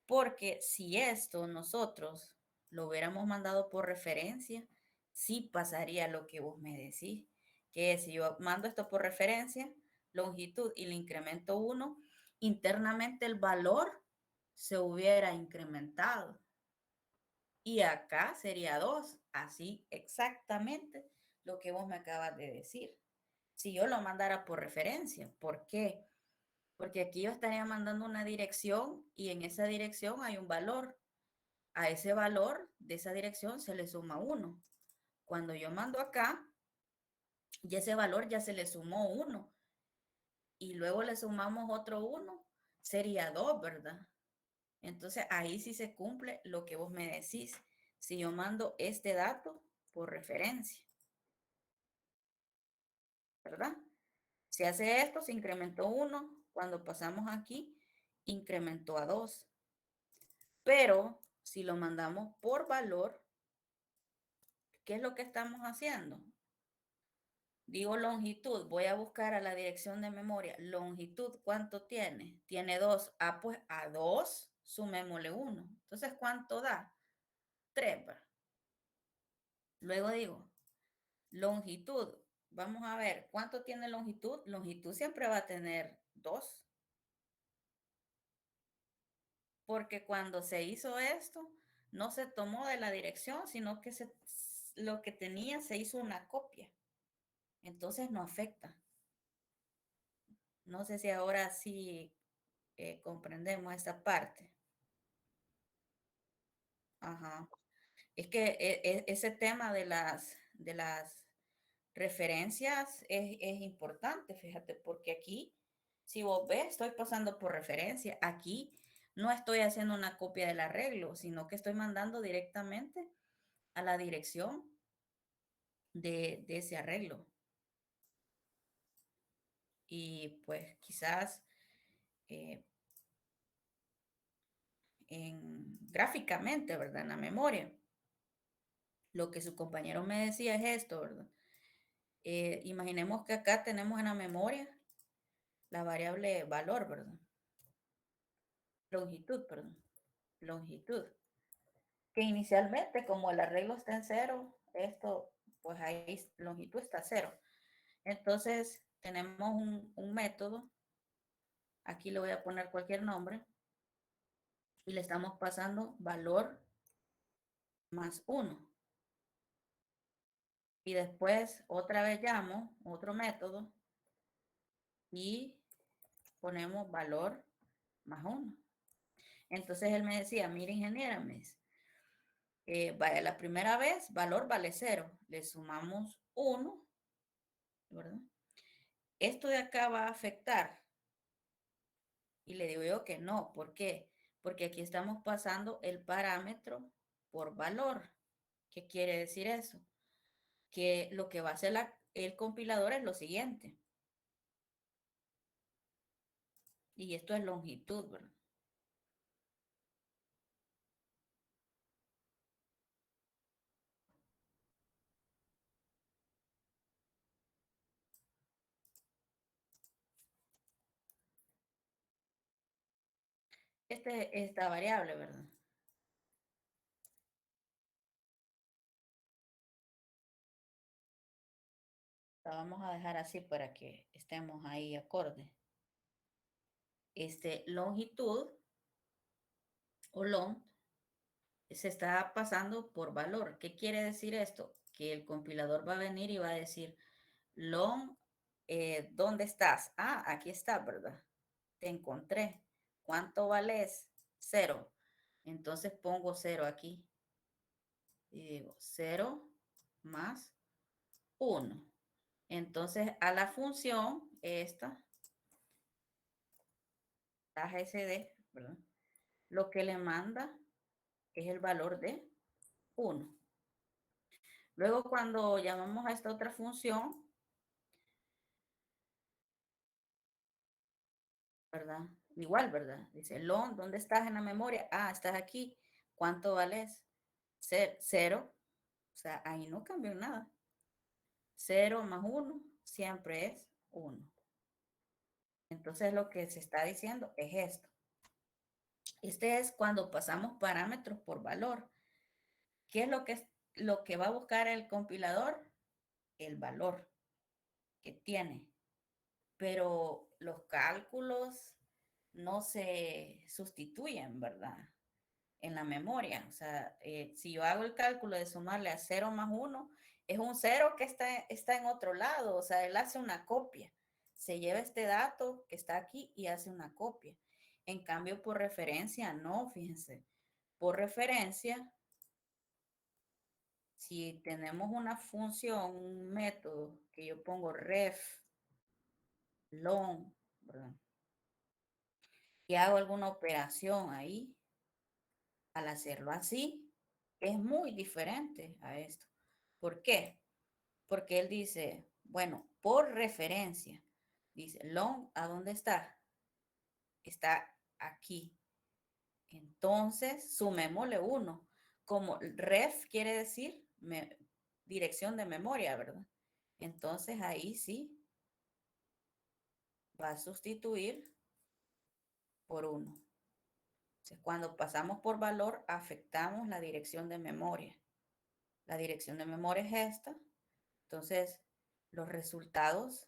Porque si esto nosotros lo hubiéramos mandado por referencia, sí pasaría lo que vos me decís, que si yo mando esto por referencia, longitud y le incremento 1, internamente el valor se hubiera incrementado. Y acá sería 2, así exactamente lo que vos me acabas de decir. Si yo lo mandara por referencia, ¿por qué? Porque aquí yo estaría mandando una dirección y en esa dirección hay un valor. A ese valor de esa dirección se le suma 1. Cuando yo mando acá, y ese valor ya se le sumó 1 y luego le sumamos otro 1, sería 2, ¿verdad? Entonces ahí sí se cumple lo que vos me decís. Si yo mando este dato por referencia, ¿verdad? Si hace esto, se incrementó 1. Cuando pasamos aquí, incrementó a 2. Pero si lo mandamos por valor, ¿qué es lo que estamos haciendo? Digo longitud, voy a buscar a la dirección de memoria. Longitud, ¿cuánto tiene? Tiene 2. Ah, pues a 2 sumémosle 1. Entonces, ¿cuánto da? 3. Luego digo, longitud. Vamos a ver, ¿cuánto tiene longitud? Longitud siempre va a tener 2. Porque cuando se hizo esto, no se tomó de la dirección, sino que lo que tenía se hizo una copia. Entonces no afecta. No sé si ahora sí comprendemos esta parte. Ajá. Es que ese tema de las referencias es importante, fíjate, porque aquí, si vos ves, estoy pasando por referencia. Aquí no estoy haciendo una copia del arreglo, sino que estoy mandando directamente a la dirección de ese arreglo. Y pues quizás eh, gráficamente, ¿verdad? En la memoria. Lo que su compañero me decía es esto, ¿verdad? Imaginemos que acá tenemos en la memoria la variable valor, ¿verdad? Longitud, perdón. Longitud. Que inicialmente, como el arreglo está en 0, esto, pues ahí longitud está 0. Entonces, tenemos un método. Aquí le voy a poner cualquier nombre. Y le estamos pasando valor más 1. Y después otra vez llamo otro método y ponemos valor más 1. Entonces él me decía, mire ingeniera, me dice, vaya, la primera vez valor vale 0, le sumamos 1, ¿verdad? Esto de acá va a afectar. Y le digo yo que no, ¿por qué? Porque aquí estamos pasando el parámetro por valor. ¿Qué quiere decir eso? Que lo que va a hacer el compilador es lo siguiente. Y esto es longitud, ¿verdad? Esta variable, ¿verdad? La vamos a dejar así para que estemos ahí acorde. Longitud o long se está pasando por valor. ¿Qué quiere decir esto? Que el compilador va a venir y va a decir, long, ¿dónde estás? Ah, aquí está, ¿verdad? Te encontré. ¿Cuánto vales? 0. Entonces pongo 0 aquí. Y digo 0 más 1. Entonces a la función esta, la GSD, ¿verdad? Lo que le manda es el valor de 1. Luego cuando llamamos a esta otra función, ¿verdad? Igual, ¿verdad? Dice, long, ¿dónde estás en la memoria? Ah, estás aquí. ¿Cuánto vales? 0. O sea, ahí no cambió nada. 0 más 1 siempre es 1. Entonces lo que se está diciendo es esto. Este es cuando pasamos parámetros por valor. ¿Qué es lo que va a buscar el compilador? El valor que tiene. Pero los cálculos no se sustituyen, ¿verdad? En la memoria. O sea, si yo hago el cálculo de sumarle a 0 más 1, es un 0 que está en otro lado. O sea, él hace una copia. Se lleva este dato que está aquí y hace una copia. En cambio, por referencia, no, fíjense. Por referencia, si tenemos una función, un método que yo pongo ref, long, ¿verdad? Y hago alguna operación ahí, al hacerlo así, es muy diferente a esto. ¿Por qué? Porque él dice, bueno, por referencia, dice, long, ¿a dónde está? Está aquí. Entonces, sumémosle 1. Como ref quiere decir dirección de memoria, ¿verdad? Entonces, ahí sí va a sustituir por 1. Entonces, cuando pasamos por valor, afectamos la dirección de memoria. La dirección de memoria es esta. Entonces, los resultados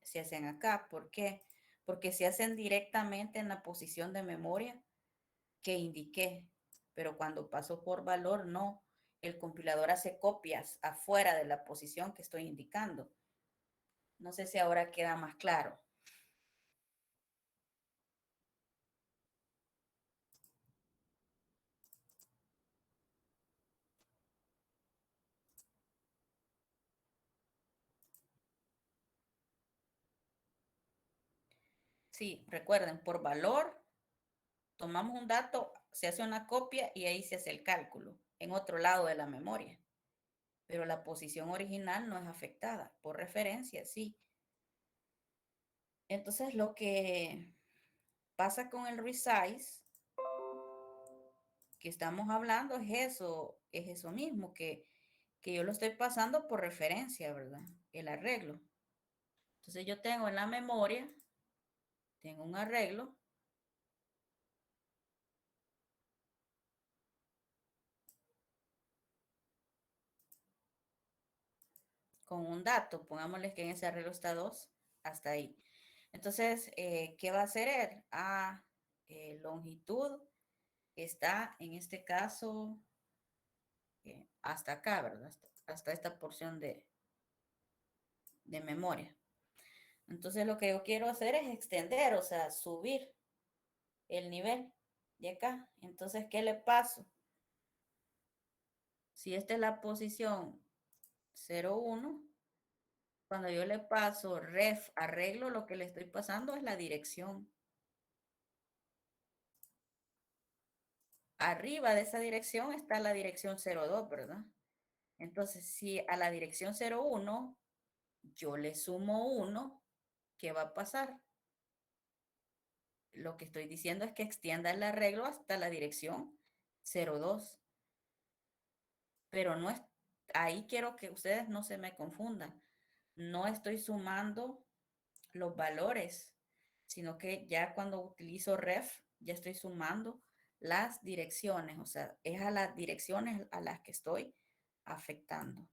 se hacen acá. ¿Por qué? Porque se hacen directamente en la posición de memoria que indiqué. Pero cuando paso por valor, no. El compilador hace copias afuera de la posición que estoy indicando. No sé si ahora queda más claro. Sí, recuerden, por valor, tomamos un dato, se hace una copia y ahí se hace el cálculo en otro lado de la memoria. Pero la posición original no es afectada. Por referencia, sí. Entonces, lo que pasa con el resize que estamos hablando es eso mismo, que yo lo estoy pasando por referencia, ¿verdad? El arreglo. Entonces yo tengo en la memoria, tengo un arreglo con un dato, pongámosle que en ese arreglo está 2, hasta ahí. Entonces, ¿qué va a hacer él? Longitud está en este caso hasta acá, ¿verdad? Hasta esta porción de memoria. Entonces lo que yo quiero hacer es extender, o sea, subir el nivel de acá. Entonces, ¿qué le paso? Si esta es la posición 0,1, cuando yo le paso ref arreglo, lo que le estoy pasando es la dirección. arriba de esa dirección está la dirección 02, ¿verdad? Entonces, si a la dirección 01 yo le sumo 1, ¿qué va a pasar? Lo que estoy diciendo es que extienda el arreglo hasta la dirección 02, pero no es, ahí quiero que ustedes no se me confundan. No estoy sumando los valores, sino que ya cuando utilizo ref, ya estoy sumando las direcciones, o sea, es a las direcciones a las que estoy afectando.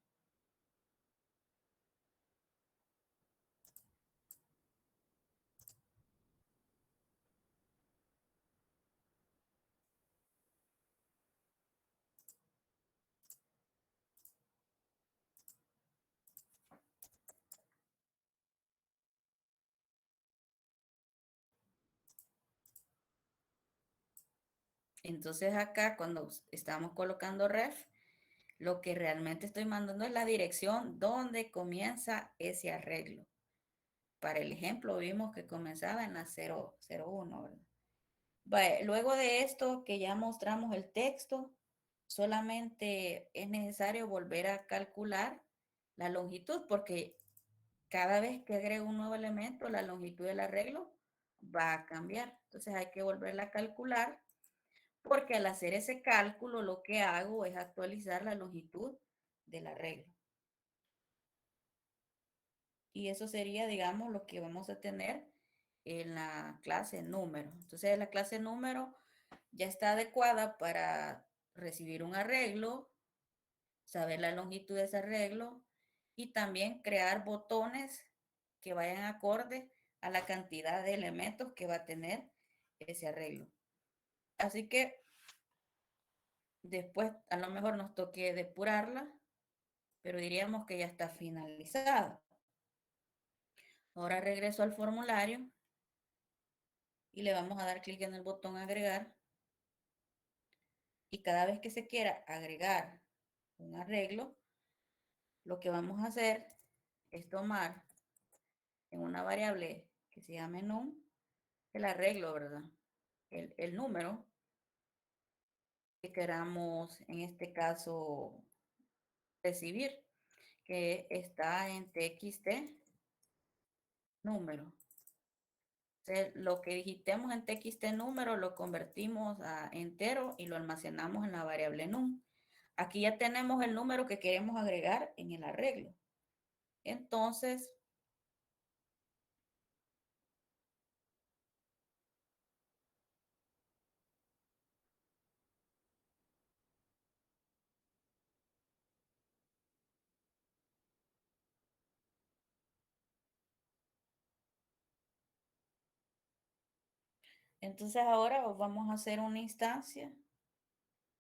Entonces acá cuando estamos colocando ref, lo que realmente estoy mandando es la dirección donde comienza ese arreglo. Para el ejemplo vimos que comenzaba en la 001, ¿verdad? Luego de esto que ya mostramos el texto, solamente es necesario volver a calcular la longitud porque cada vez que agrego un nuevo elemento, la longitud del arreglo va a cambiar. Entonces hay que volverla a calcular porque al hacer ese cálculo lo que hago es actualizar la longitud del arreglo. Y eso sería, digamos, lo que vamos a tener en la clase número. Entonces la clase número ya está adecuada para recibir un arreglo, saber la longitud de ese arreglo y también crear botones que vayan acorde a la cantidad de elementos que va a tener ese arreglo. Así que después a lo mejor nos toque depurarla, pero diríamos que ya está finalizada. Ahora regreso al formulario y le vamos a dar clic en el botón agregar y cada vez que se quiera agregar un arreglo, lo que vamos a hacer es tomar en una variable que se llame num el arreglo, ¿verdad? El número que queramos en este caso recibir, que está en txt número. Entonces, lo que digitemos en txt número lo convertimos a entero y lo almacenamos en la variable num. Aquí ya tenemos el número que queremos agregar en el arreglo. Entonces, entonces ahora vamos a hacer una instancia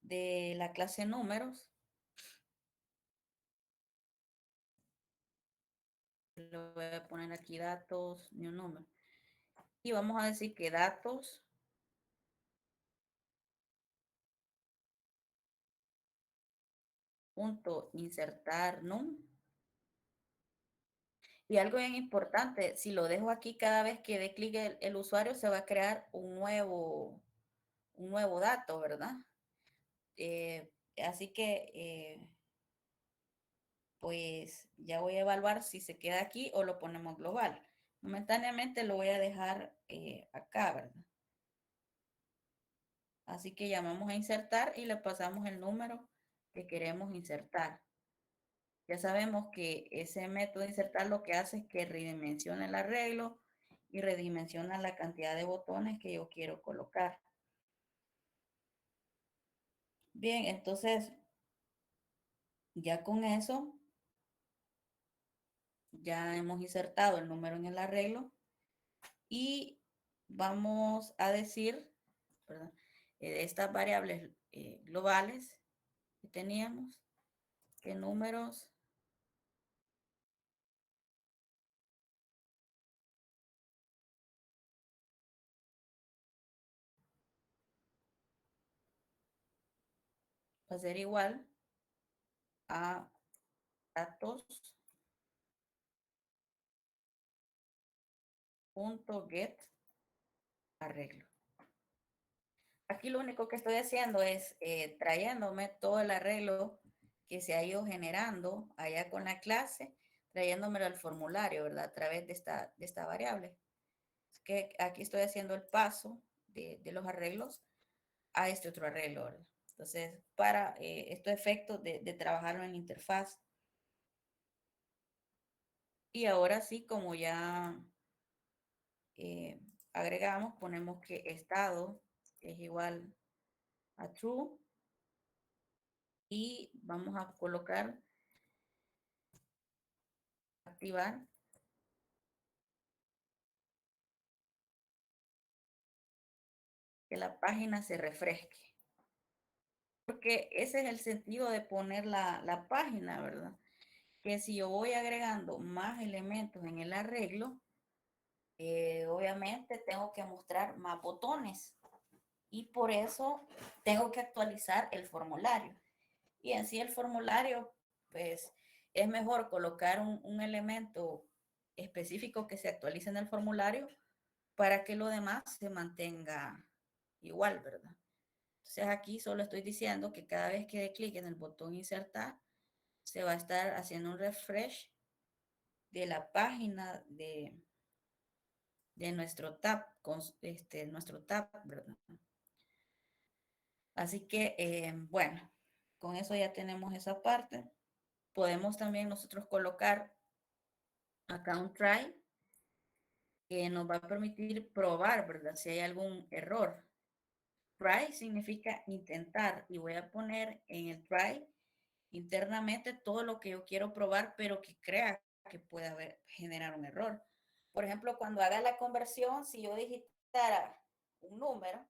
de la clase números. Le voy a poner aquí datos, new número. Y vamos a decir que datos punto insertar num. Y algo bien importante, si lo dejo aquí cada vez que dé clic el usuario se va a crear un nuevo dato, ¿verdad? Así que pues ya voy a evaluar si se queda aquí o lo ponemos global. Momentáneamente lo voy a dejar acá, ¿verdad? Así que llamamos a insertar y le pasamos el número que queremos insertar. Ya sabemos que ese método de insertar lo que hace es que redimensiona el arreglo y redimensiona la cantidad de botones que yo quiero colocar. Bien, entonces ya con eso ya hemos insertado el número en el arreglo y vamos a decir, perdón, estas variables globales que teníamos, que números va a ser igual a datos.get arreglo. Aquí lo único que estoy haciendo es trayéndome todo el arreglo que se ha ido generando allá con la clase, trayéndomelo al formulario, ¿verdad? A través de esta variable. Es que aquí estoy haciendo el paso de los arreglos a este otro arreglo, ¿verdad? Entonces, para estos efectos de trabajarlo en la interfaz. Y ahora sí, como ya eh, agregamos, ponemos que estado es igual a true y vamos a colocar, activar que la página se refresque. Porque ese es el sentido de poner la página, ¿verdad? Que si yo voy agregando más elementos en el arreglo, obviamente tengo que mostrar más botones y por eso tengo que actualizar el formulario. Y en sí el formulario, pues es mejor colocar un elemento específico que se actualice en el formulario para que lo demás se mantenga igual, ¿verdad? Entonces aquí solo estoy diciendo que cada vez que dé clic en el botón insertar, se va a estar haciendo un refresh de la página de nuestro tab, nuestro tab, ¿verdad? Así que, bueno, con eso ya tenemos esa parte. Podemos también nosotros colocar acá un try que nos va a permitir probar, ¿verdad? Si hay algún error. Try significa intentar y voy a poner en el try internamente todo lo que yo quiero probar, pero que crea que puede generar un error. Por ejemplo, cuando haga la conversión, si yo digitara un número,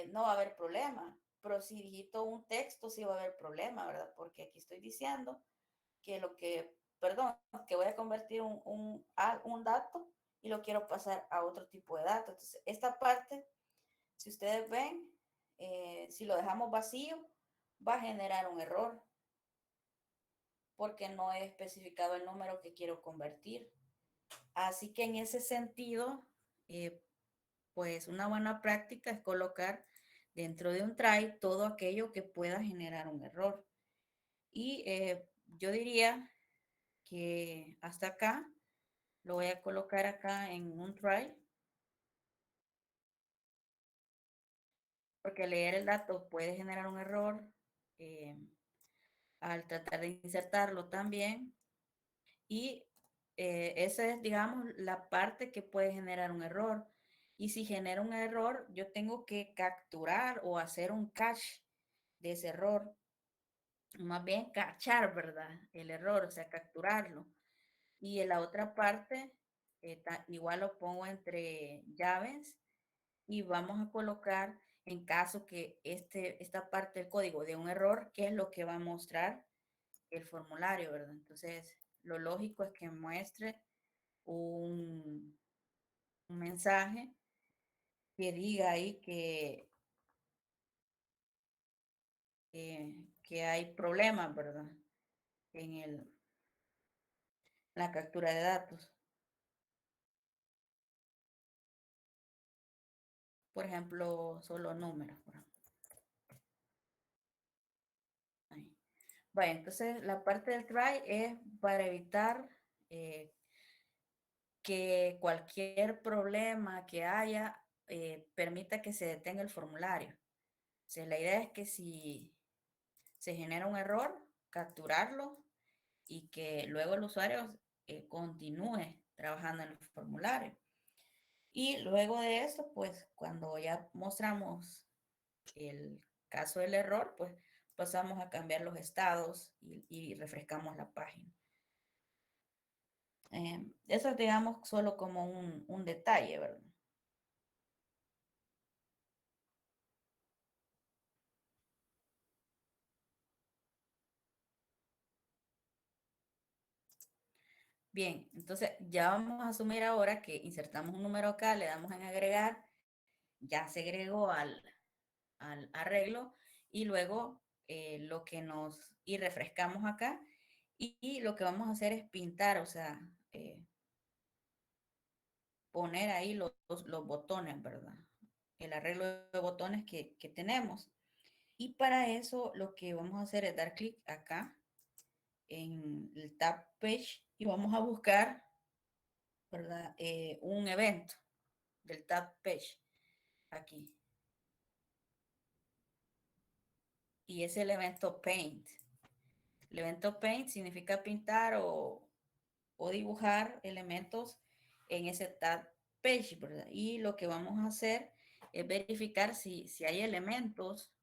no va a haber problema. Pero si digito un texto, sí va a haber problema, ¿verdad? Porque aquí estoy diciendo que perdón, que voy a convertir un dato y lo quiero pasar a otro tipo de dato. Entonces, esta parte, si ustedes ven, si lo dejamos vacío, va a generar un error porque no he especificado el número que quiero convertir. Así que en ese sentido, pues una buena práctica es colocar dentro de un try todo aquello que pueda generar un error. Y yo diría que hasta acá lo voy a colocar acá en un try, porque leer el dato puede generar un error eh, al tratar de insertarlo también. Y esa es, digamos, la parte que puede generar un error. Y si genera un error, yo tengo que capturar o hacer un cache de ese error. Más bien cachar, ¿verdad? El error, o sea, capturarlo. Y en la otra parte, igual lo pongo entre llaves y vamos a colocar en caso que esta parte del código de un error, qué es lo que va a mostrar el formulario, ¿verdad? Entonces, lo lógico es que muestre un mensaje que diga ahí que hay problemas, ¿verdad? En la captura de datos. Por ejemplo, solo números. Ahí. Bueno, entonces la parte del try es para evitar eh, que cualquier problema que haya permita que se detenga el formulario. O sea, la idea es que si se genera un error, capturarlo y que luego el usuario continúe trabajando en el formulario. Y luego de eso, pues cuando ya mostramos el caso del error, pues pasamos a cambiar los estados y refrescamos la página. Eso es, digamos, solo como un detalle, ¿verdad? Bien, entonces ya vamos a asumir ahora que insertamos un número acá, le damos en agregar, ya se agregó al arreglo y luego lo que y refrescamos acá y lo que vamos a hacer es pintar, o sea, poner ahí los botones, ¿verdad? el arreglo de botones que tenemos. Y para eso lo que vamos a hacer es dar clic acá en el tab page y vamos a buscar, ¿verdad? Un evento del tab page aquí. Y es el evento paint. El evento paint significa pintar o dibujar elementos en ese tab page, ¿verdad? Y lo que vamos a hacer es verificar si hay elementos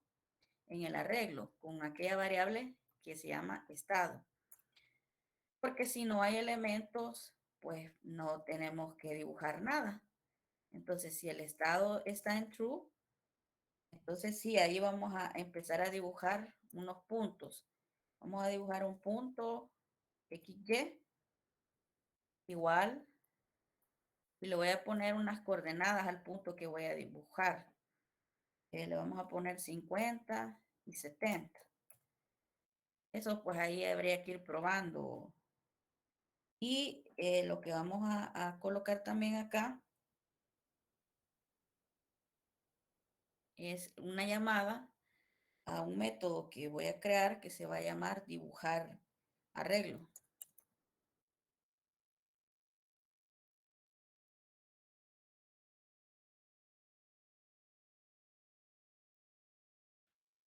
en el arreglo con aquella variable que se llama estado. Porque si no hay elementos, pues no tenemos que dibujar nada. Entonces, si el estado está en true, entonces sí, ahí vamos a empezar a dibujar unos puntos. Vamos a dibujar un punto XY igual y le voy a poner unas coordenadas al punto que voy a dibujar. Le vamos a poner 50 y 70. Eso pues ahí habría que ir probando. Y lo que vamos a colocar también acá es una llamada a un método que voy a crear que se va a llamar dibujar arreglo.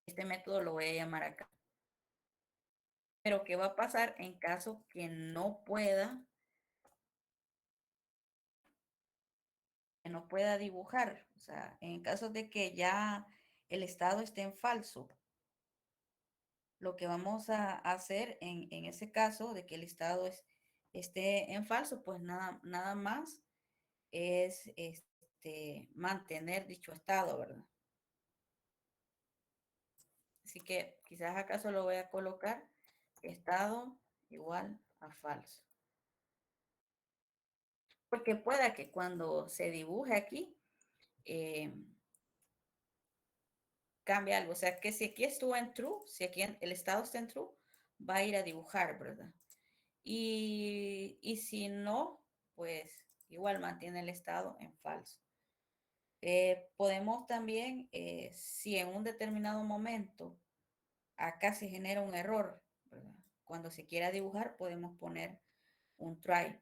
Este método lo voy a llamar acá. Pero ¿qué va a pasar en caso que no pueda dibujar? O sea, en caso de que ya el estado esté en falso, lo que vamos a hacer en ese caso de que el estado esté en falso, pues nada más es mantener dicho estado, ¿verdad? Así que quizás acaso lo voy a colocar estado igual a falso. Porque pueda que cuando se dibuje aquí, eh, cambie algo. O sea, que si aquí estuvo en true, si aquí el estado está en true, va a ir a dibujar, ¿verdad? Y si no, pues igual mantiene el estado en falso. Podemos también, si en un determinado momento acá se genera un error, ¿verdad? Cuando se quiera dibujar, podemos poner un try.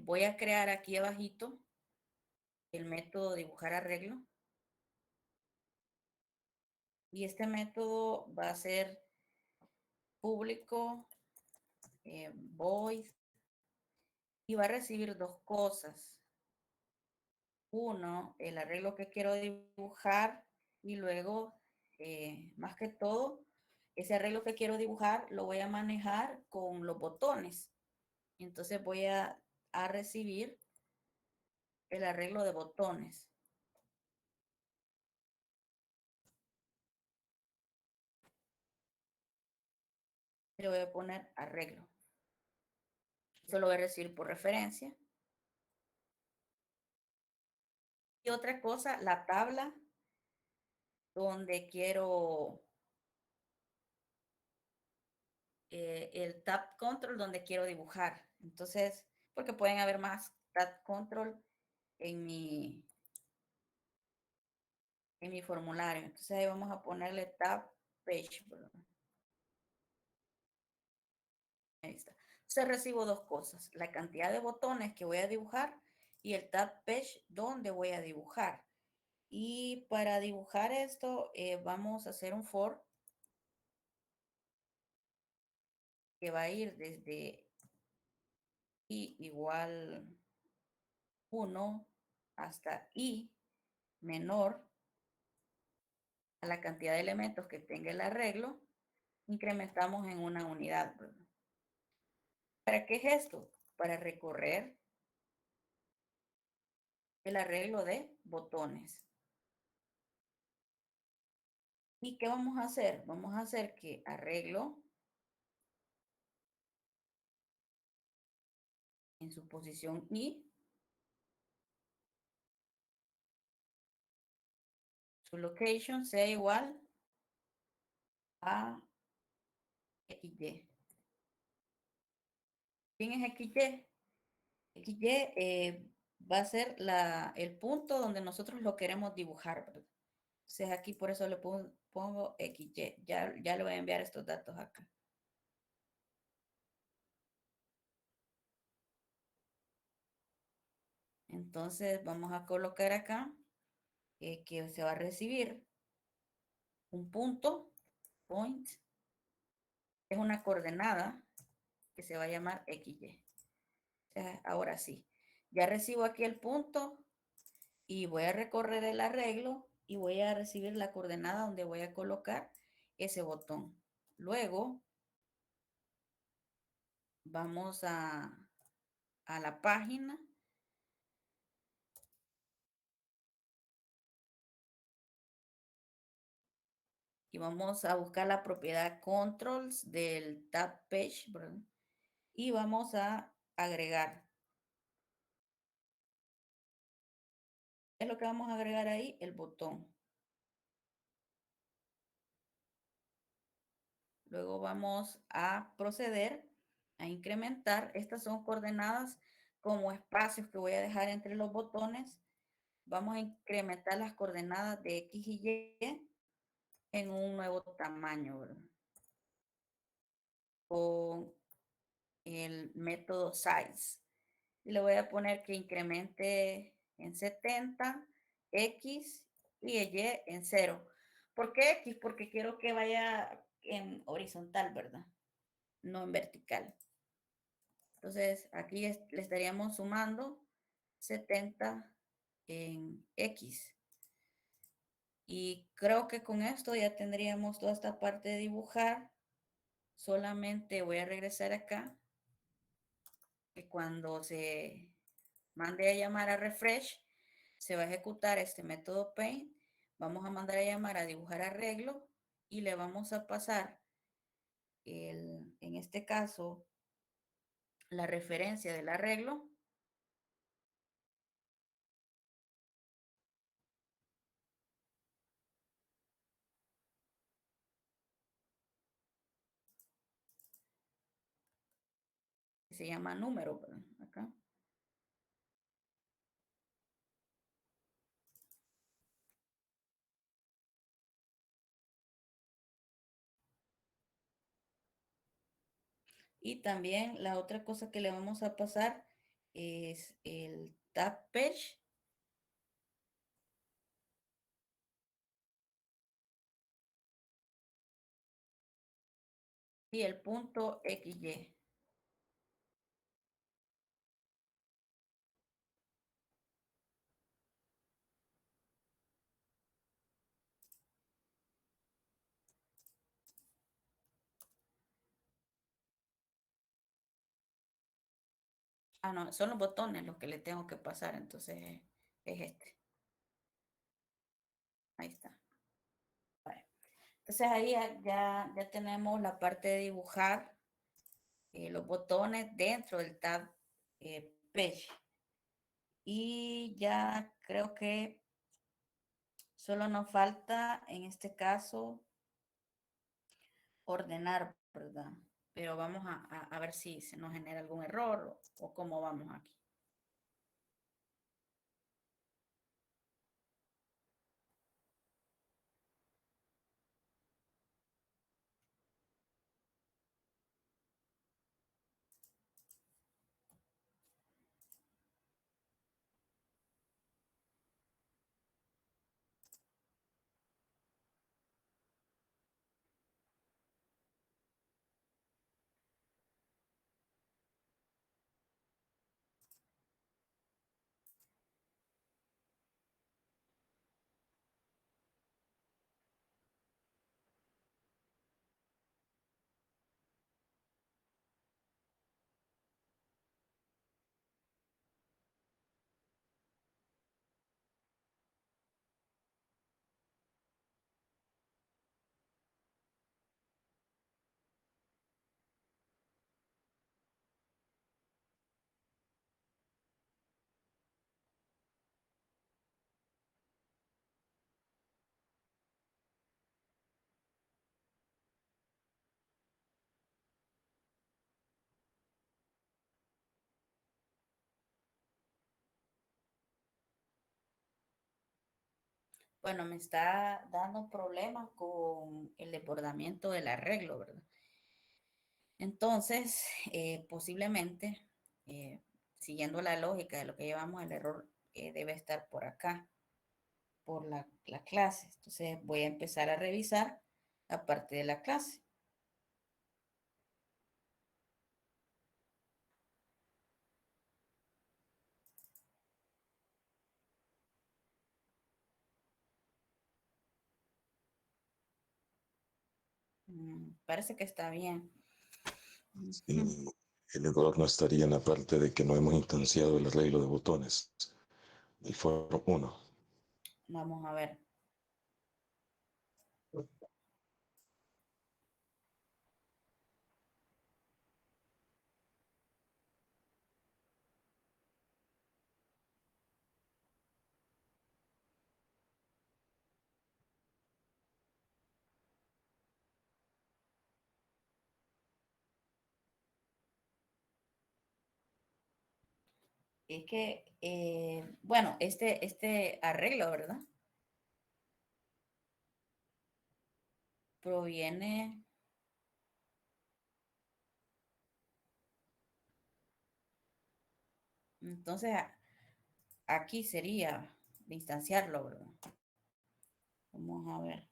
Voy a crear aquí abajito el método dibujar arreglo. Y este método va a ser público, void, y va a recibir dos cosas. Uno, el arreglo que quiero dibujar y luego, más que todo, ese arreglo que quiero dibujar lo voy a manejar con los botones. Entonces voy a recibir el arreglo de botones. Le voy a poner arreglo. Eso lo voy a recibir por referencia. Y otra cosa, la tabla donde quiero el tab control donde quiero dibujar. Entonces, porque pueden haber más tab control en mi formulario. Entonces ahí vamos a ponerle tab page. Ahí está. Entonces recibo dos cosas, la cantidad de botones que voy a dibujar y el tab page donde voy a dibujar. Y para dibujar esto, vamos a hacer un for que va a ir desde i igual 1 hasta i menor a la cantidad de elementos que tenga el arreglo, incrementamos en una unidad, ¿verdad? ¿Para qué es esto? Para recorrer el arreglo de botones. ¿Y qué vamos a hacer? Vamos a hacer que arreglo en su posición I, su location sea igual a XY. ¿Quién es XY? XY va a ser el punto donde nosotros lo queremos dibujar, ¿verdad? Entonces aquí por eso le pongo XY. Ya le voy a enviar estos datos acá. Entonces vamos a colocar acá que se va a recibir un punto, point, es una coordenada que se va a llamar XY. O sea, ahora sí, ya recibo aquí el punto y voy a recorrer el arreglo y voy a recibir la coordenada donde voy a colocar ese botón. Luego vamos a la página y vamos a buscar la propiedad controls del tab page, ¿verdad? Y vamos a agregar. ¿Qué es lo que vamos a agregar ahí? El botón. Luego vamos a proceder a incrementar. Estas son coordenadas como espacios que voy a dejar entre los botones. Vamos a incrementar las coordenadas de X y Y en un nuevo tamaño, ¿verdad? Con el método size. Y le voy a poner que incremente en 70, X y Y en 0. ¿Por qué X? Porque quiero que vaya en horizontal, ¿verdad? No en vertical. Entonces, aquí le estaríamos sumando 70 en X. Y creo que con esto ya tendríamos toda esta parte de dibujar. Solamente voy a regresar acá. Que cuando se mande a llamar a refresh, se va a ejecutar este método paint. Vamos a mandar a llamar a dibujar arreglo y le vamos a pasar en este caso, la referencia del arreglo. Que se llama número, ¿verdad? Acá. Y también la otra cosa que le vamos a pasar es el tab page y el punto XY. Ah, no, son los botones los que le tengo que pasar, entonces es este. Ahí está. Vale. Entonces ahí ya tenemos la parte de dibujar los botones dentro del tab page. Y ya creo que solo nos falta en este caso ordenar, ¿verdad? Pero vamos a ver si se nos genera algún error o cómo vamos aquí. Bueno, me está dando problemas con el desbordamiento del arreglo, ¿verdad? Entonces, posiblemente, eh, siguiendo la lógica de lo que llevamos, el error debe estar por acá, por la clase. Entonces, voy a empezar a revisar la parte de la clase. Parece que está bien. Sí, el error no estaría en la parte de que no hemos instanciado el arreglo de botones. El foro 1. Vamos a ver. Es que, bueno, este arreglo, ¿verdad? Proviene, entonces aquí sería de instanciarlo, ¿verdad? Vamos a ver.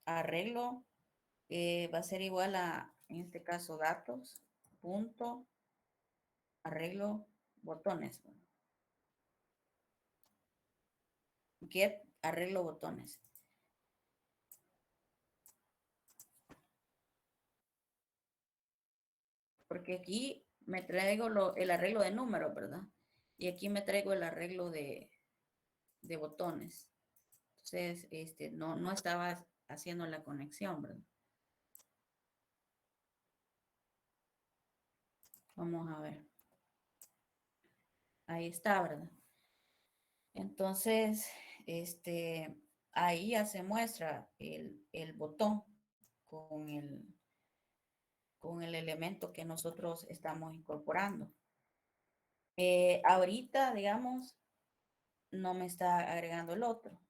Arreglo va a ser igual a, en este caso, datos, punto, arreglo, botones. Bueno, get, arreglo, botones. Porque aquí me traigo el arreglo de números, ¿verdad? Y aquí me traigo el arreglo de botones. Entonces, no estaba haciendo la conexión, ¿verdad? Vamos a ver. Ahí está, ¿verdad? Entonces, ahí ya se muestra el botón con con el elemento que nosotros estamos incorporando. Ahorita, digamos, no me está agregando el otro.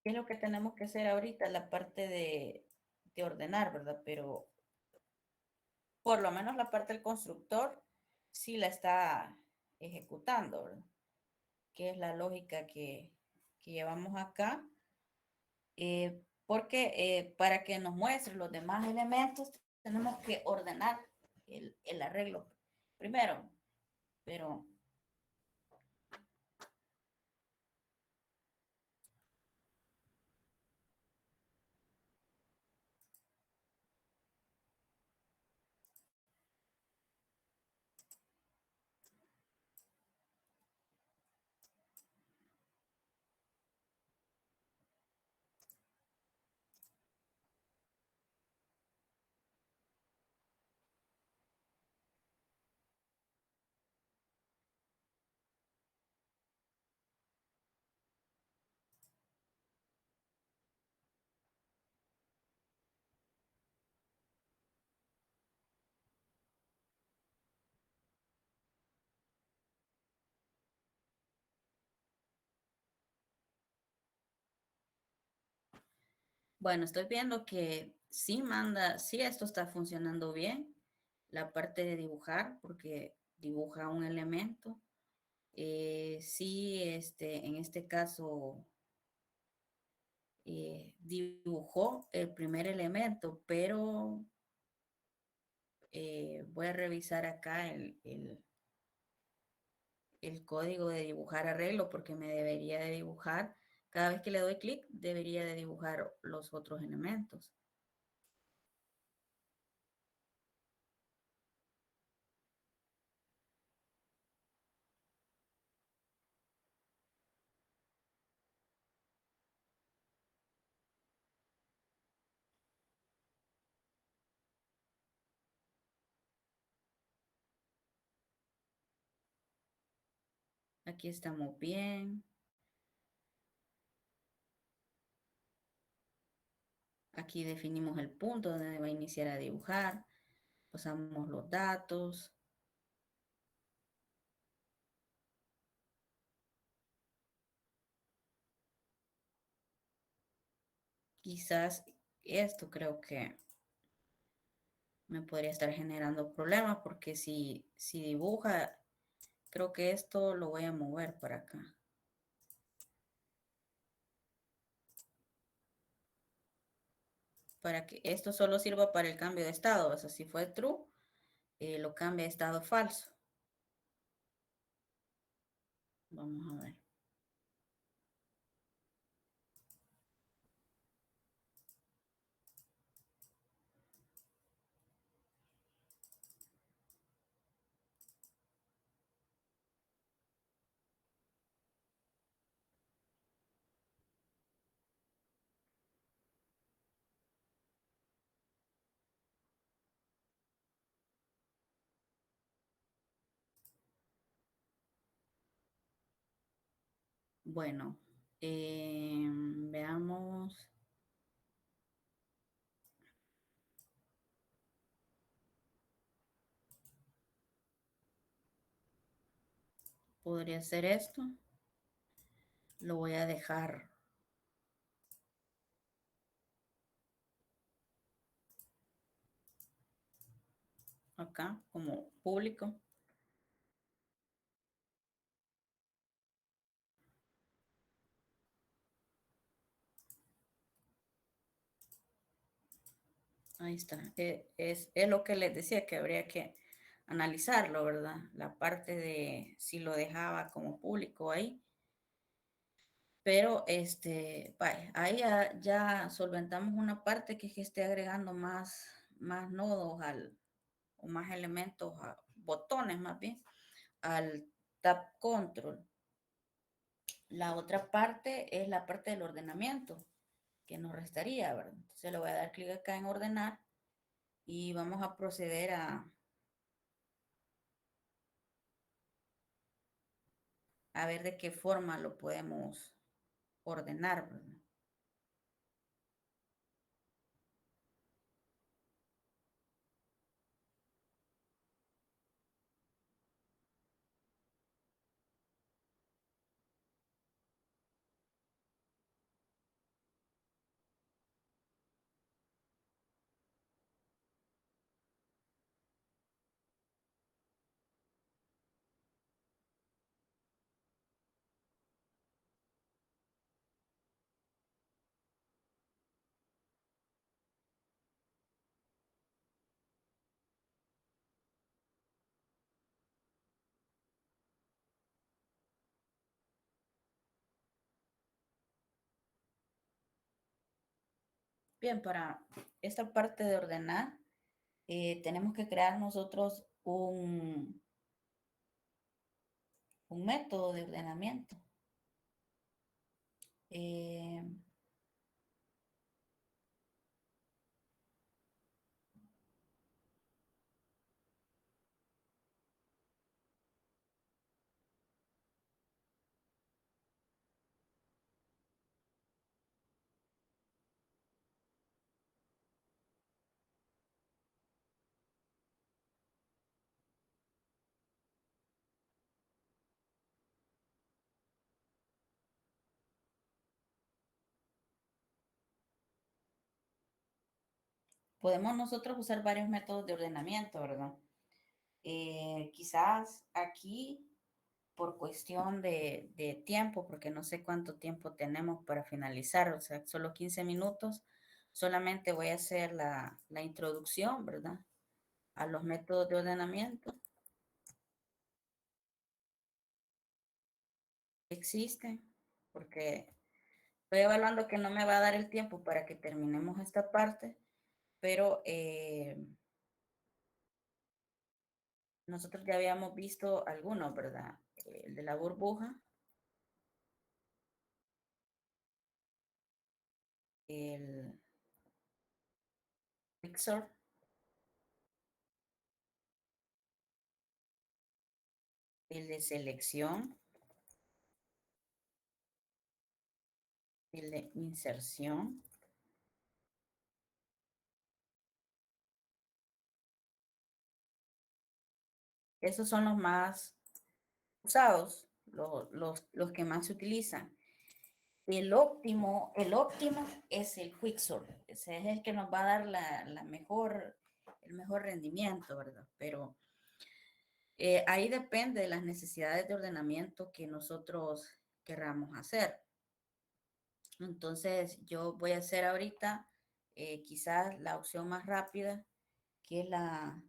¿Qué es lo que tenemos que hacer ahorita? La parte de ordenar, ¿verdad? Pero por lo menos la parte del constructor sí la está ejecutando, ¿verdad? Que es la lógica que llevamos acá. Porque para que nos muestre los demás elementos tenemos que ordenar el arreglo primero, pero bueno, estoy viendo que sí manda, sí esto está funcionando bien, la parte de dibujar, porque dibuja un elemento. Sí, en este caso, dibujó el primer elemento, pero voy a revisar acá el código de dibujar arreglo porque me debería de dibujar, cada vez que le doy clic, debería de dibujar los otros elementos. Aquí estamos bien. Aquí definimos el punto donde va a iniciar a dibujar. Pasamos los datos. Quizás esto creo que me podría estar generando problemas porque si dibuja, creo que esto lo voy a mover para acá. Para que esto solo sirva para el cambio de estado. O sea, si fue true, lo cambia a estado falso. Vamos a ver. Bueno, veamos. Podría ser esto. Lo voy a dejar acá como público. Ahí está. Es lo que les decía que habría que analizarlo, ¿verdad? La parte de si lo dejaba como público ahí. Pero vaya, ahí ya solventamos una parte que es que esté agregando más nodos o más elementos, botones más bien, al Tab Control. La otra parte es la parte del ordenamiento que nos restaría, ¿verdad? Entonces le voy a dar clic acá en ordenar y vamos a proceder a ver de qué forma lo podemos ordenar, ¿verdad? Bien, para esta parte de ordenar, tenemos que crear nosotros un método de ordenamiento. Eh, Podemos nosotros usar varios métodos de ordenamiento, ¿verdad? Quizás aquí, por cuestión de tiempo, porque no sé cuánto tiempo tenemos para finalizar, o sea, solo 15 minutos, solamente voy a hacer la introducción, ¿verdad? A los métodos de ordenamiento que existen, porque estoy evaluando que no me va a dar el tiempo para que terminemos esta parte, pero nosotros ya habíamos visto algunos, ¿verdad? El de la burbuja, el Pixar, el de selección, el de inserción, esos son los más usados, los que más se utilizan. El óptimo es el Quicksort. Ese es el que nos va a dar el mejor rendimiento, ¿verdad? Pero ahí depende de las necesidades de ordenamiento que nosotros querramos hacer. Entonces, yo voy a hacer ahorita quizás la opción más rápida, que es la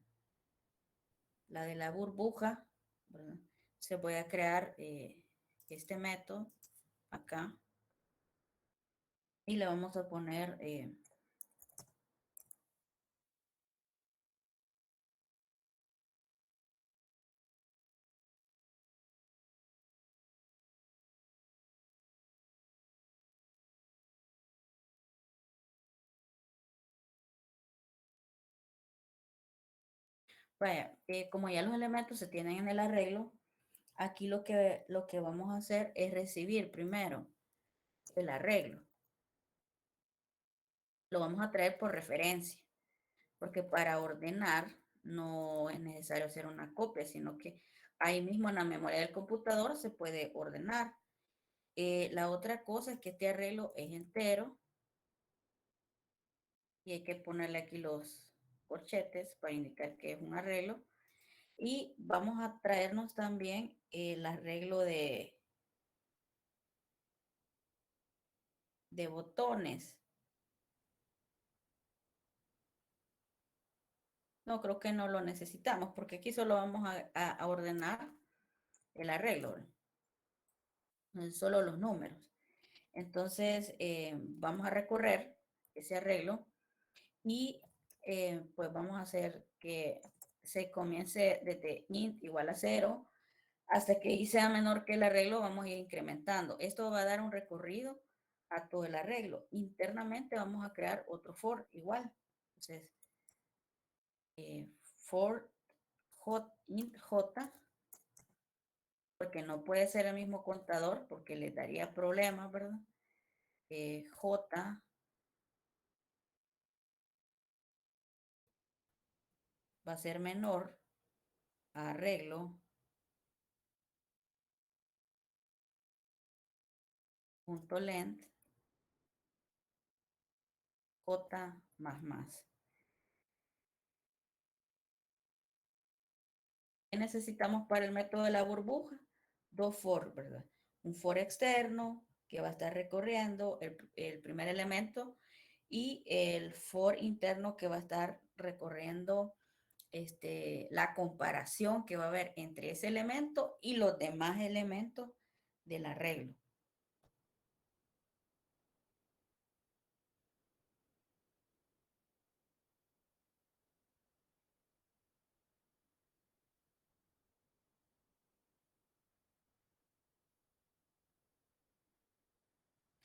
de la burbuja, ¿verdad? Se voy a crear este método acá y le vamos a poner vaya, como ya los elementos se tienen en el arreglo, aquí lo que vamos a hacer es recibir primero el arreglo. Lo vamos a traer por referencia, porque para ordenar no es necesario hacer una copia, sino que ahí mismo en la memoria del computador se puede ordenar. La otra cosa es que este arreglo es entero y hay que ponerle aquí los corchetes para indicar que es un arreglo. Y vamos a traernos también el arreglo de botones. No, creo que no lo necesitamos porque aquí solo vamos a ordenar el arreglo, solo los números. Entonces, vamos a recorrer ese arreglo y pues vamos a hacer que se comience desde int igual a 0 hasta que y sea menor que el arreglo, vamos a ir incrementando. Esto va a dar un recorrido a todo el arreglo. Internamente vamos a crear otro for igual. Entonces, for int j, porque no puede ser el mismo contador porque le daría problemas, ¿verdad? J va a ser menor a arreglo punto length j más más. ¿Qué necesitamos para el método de la burbuja? Dos for, ¿verdad? Un for externo que va a estar recorriendo el primer elemento y el for interno que va a estar recorriendo la comparación que va a haber entre ese elemento y los demás elementos del arreglo.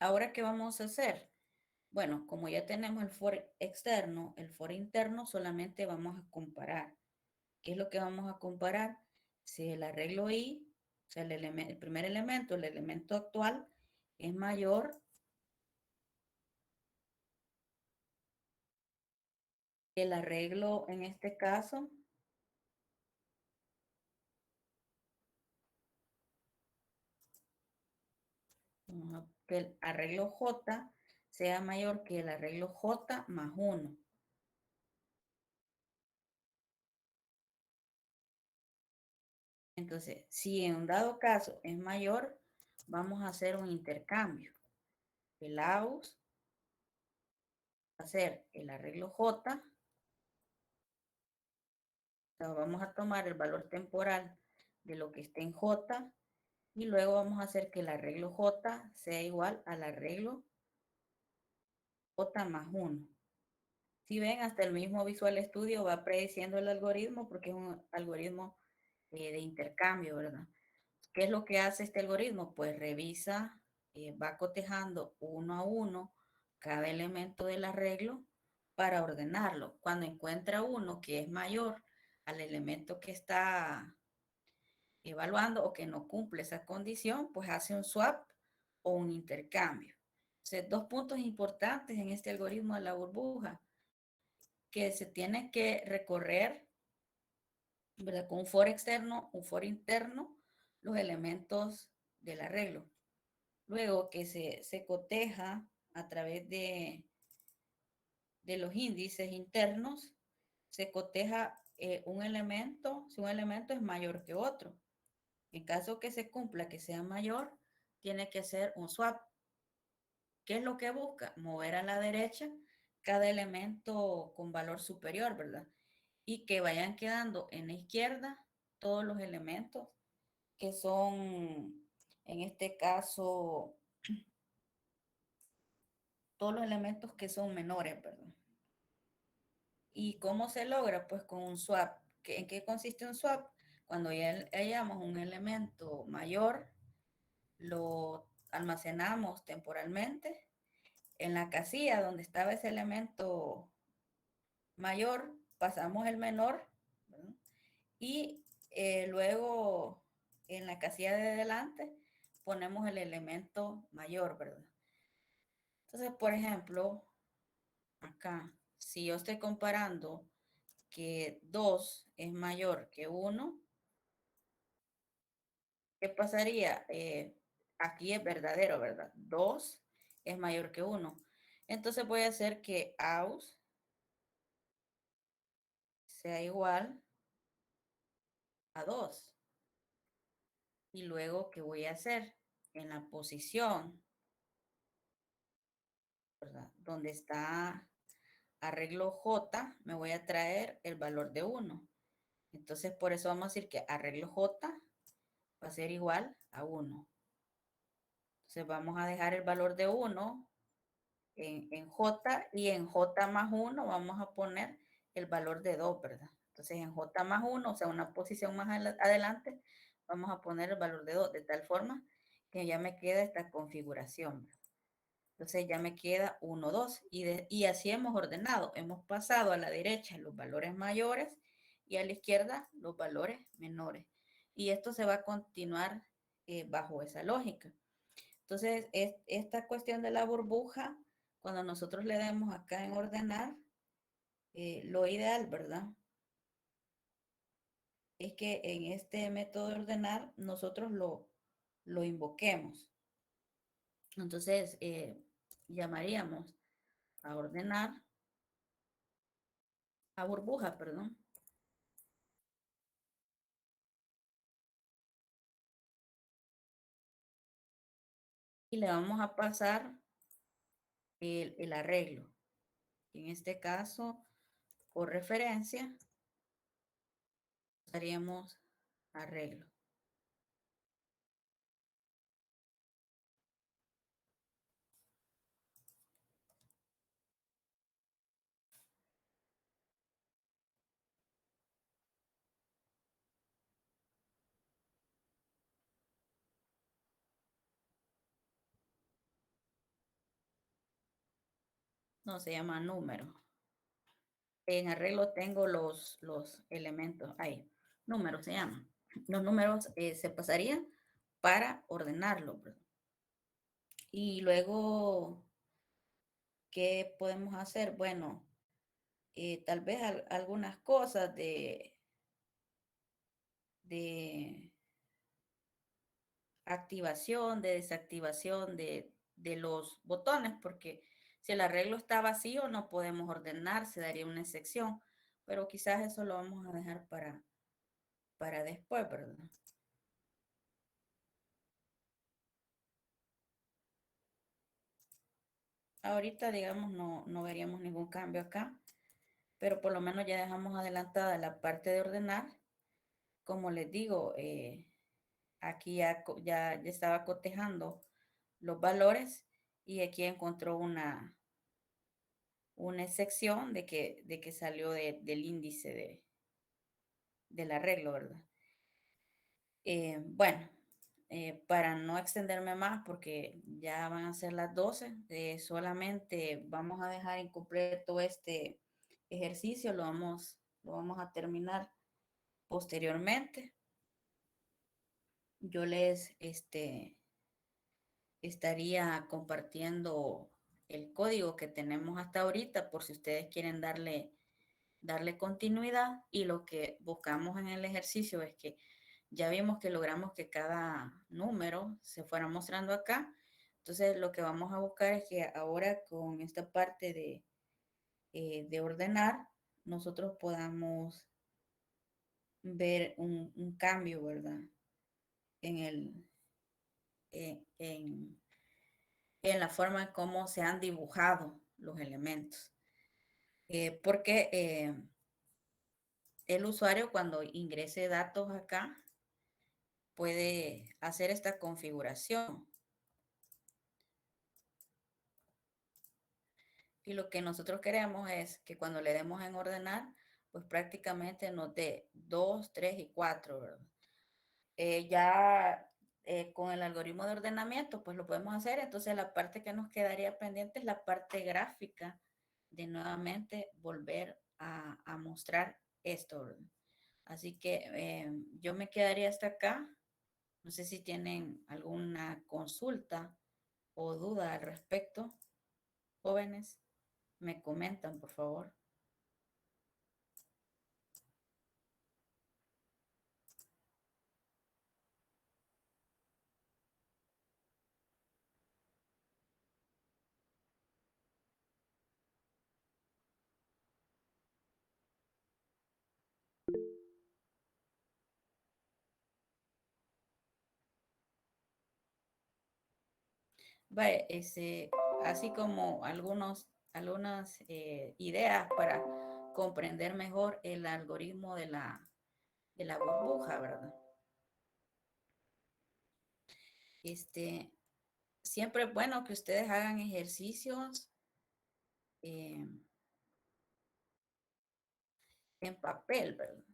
Ahora, ¿qué vamos a hacer? Bueno, como ya tenemos el for externo, el for interno solamente vamos a comparar. ¿Qué es lo que vamos a comparar? Si el arreglo I, o sea, el primer elemento, el elemento actual, es mayor que el arreglo en este caso, que el arreglo J sea mayor que el arreglo J más 1. Entonces, si en un dado caso es mayor, vamos a hacer un intercambio. El AUS va a ser el arreglo J. O sea, vamos a tomar el valor temporal de lo que esté en J y luego vamos a hacer que el arreglo J sea igual al arreglo J más 1. Si ven, hasta el mismo Visual Studio va prediciendo el algoritmo porque es un algoritmo de intercambio, ¿verdad? ¿Qué es lo que hace este algoritmo? Pues revisa, va cotejando uno a uno cada elemento del arreglo para ordenarlo. Cuando encuentra uno que es mayor al elemento que está evaluando o que no cumple esa condición, pues hace un swap o un intercambio. Entonces, dos puntos importantes en este algoritmo de la burbuja, que se tiene que recorrer ¿verdad? Con un for externo, un for interno, los elementos del arreglo. Luego que se coteja a través de los índices internos, se coteja un elemento, si un elemento es mayor que otro. En caso que se cumpla que sea mayor, tiene que ser un swap. ¿Qué es lo que busca? Mover a la derecha cada elemento con valor superior, ¿verdad? Y que vayan quedando en la izquierda todos los elementos que son, en este caso, todos los elementos que son menores, ¿verdad? ¿Y cómo se logra? Pues con un swap. ¿En qué consiste un swap? Cuando ya hallamos un elemento mayor, lo almacenamos temporalmente en la casilla donde estaba ese elemento mayor, pasamos el menor, ¿verdad? Y luego en la casilla de delante ponemos el elemento mayor, ¿verdad? Entonces, por ejemplo, acá, si yo estoy comparando que 2 es mayor que 1, ¿qué pasaría? Aquí es verdadero, ¿verdad? 2 es mayor que 1. Entonces voy a hacer que aus sea igual a 2. Y luego, ¿qué voy a hacer? En la posición, ¿verdad? Donde está arreglo J, me voy a traer el valor de 1. Entonces, por eso vamos a decir que arreglo J va a ser igual a 1. Entonces, vamos a dejar el valor de 1 en J y en J más 1 vamos a poner el valor de 2, ¿verdad? Entonces, en J más 1, o sea, una posición más adelante, vamos a poner el valor de 2, de tal forma que ya me queda esta configuración. Entonces ya me queda 1, 2 y así hemos ordenado. Hemos pasado a la derecha los valores mayores y a la izquierda los valores menores. Y esto se va a continuar bajo esa lógica. Entonces, esta cuestión de la burbuja, cuando nosotros le demos acá en ordenar, lo ideal, ¿verdad? Es que en este método de ordenar nosotros lo invoquemos. Entonces, llamaríamos a ordenar, a burbuja, perdón. Y le vamos a pasar el arreglo. En este caso, por referencia, usaríamos arreglo. No, se llama número. En arreglo tengo los elementos ahí. Números se llaman. Los números se pasarían para ordenarlo, ¿verdad? Y luego, ¿qué podemos hacer? Bueno, tal vez algunas cosas de activación, de desactivación de los botones, porque si el arreglo está vacío no podemos ordenar, se daría una excepción, pero quizás eso lo vamos a dejar para después, ¿verdad? Ahorita, digamos, no veríamos ningún cambio acá, pero por lo menos ya dejamos adelantada la parte de ordenar. Como les digo, aquí ya estaba cotejando los valores y aquí encontró una excepción de que salió del índice del arreglo, ¿verdad? Bueno, para no extenderme más, porque ya van a ser las 12, solamente vamos a dejar incompleto este ejercicio, lo vamos a terminar posteriormente. Yo les estaría compartiendo el código que tenemos hasta ahorita, por si ustedes quieren darle darle continuidad, y lo que buscamos en el ejercicio es que ya vimos que logramos que cada número se fuera mostrando acá. Entonces lo que vamos a buscar es que ahora con esta parte de ordenar, nosotros podamos ver un cambio, ¿verdad? En, el, en, en la forma en cómo se han dibujado los elementos. Porque el usuario, cuando ingrese datos acá, puede hacer esta configuración. Y lo que nosotros queremos es que cuando le demos en ordenar, pues prácticamente nos dé 2, 3 y 4, ¿verdad? Ya con el algoritmo de ordenamiento, pues lo podemos hacer. Entonces la parte que nos quedaría pendiente es la parte gráfica de nuevamente volver a mostrar esto, ¿verdad? Así que yo me quedaría hasta acá. No sé si tienen alguna consulta o duda al respecto, jóvenes. Me comentan, por favor. Vale, así como algunas ideas para comprender mejor el algoritmo de la burbuja, ¿verdad? Este, siempre es bueno que ustedes hagan ejercicios eh, en papel, ¿verdad?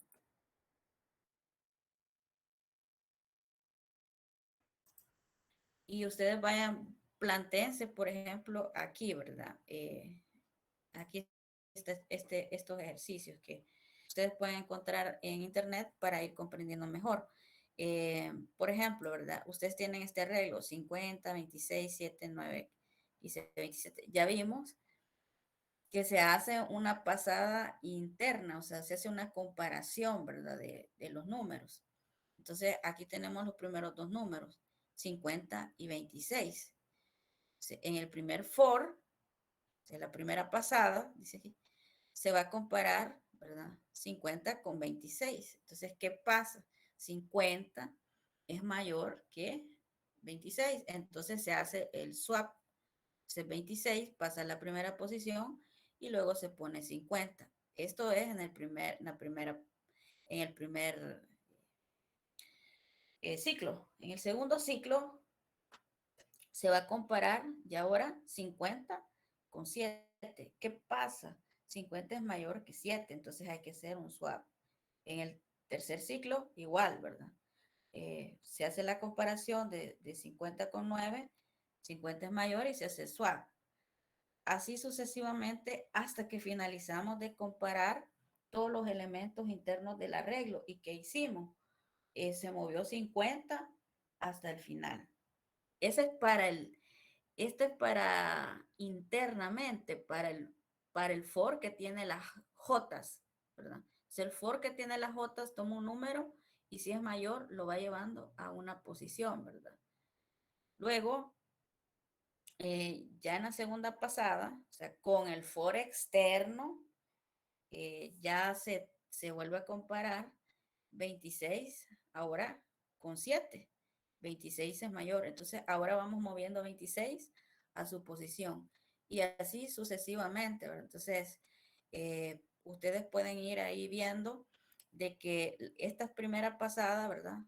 Y ustedes vayan, plantéense, por ejemplo, aquí, ¿verdad? Aquí estos ejercicios que ustedes pueden encontrar en internet para ir comprendiendo mejor. Por ejemplo, ¿verdad? Ustedes tienen este arreglo 50, 26, 7, 9 y 27. Ya vimos que se hace una pasada interna, o sea, se hace una comparación, ¿verdad? De los números. Entonces, aquí tenemos los primeros dos números, 50 y 26. En el primer for, en la primera pasada, dice aquí, se va a comparar, ¿verdad? 50 con 26. Entonces, ¿qué pasa? 50 es mayor que 26. Entonces se hace el swap. Entonces 26 pasa a la primera posición y luego se pone 50. Esto es en el primer ciclo. En el segundo ciclo se va a comparar y ahora 50 con 7. ¿Qué pasa? 50 es mayor que 7, entonces hay que hacer un swap. En el tercer ciclo, igual, ¿verdad? Se hace la comparación de 50 con 9, 50 es mayor y se hace swap. Así sucesivamente hasta que finalizamos de comparar todos los elementos internos del arreglo. ¿Y qué hicimos? Se movió 50 hasta el final. Ese es para este es para internamente, para el for que tiene las Jotas, ¿verdad? Si el for que tiene las Jotas toma un número y si es mayor, lo va llevando a una posición, ¿verdad? Luego, ya en la segunda pasada, o sea, con el for externo, ya se vuelve a comparar 26 ahora con 7. 26 es mayor. Entonces ahora vamos moviendo 26 a su posición y así sucesivamente, ¿verdad? Entonces, ustedes pueden ir ahí viendo de que esta primera pasada, ¿verdad?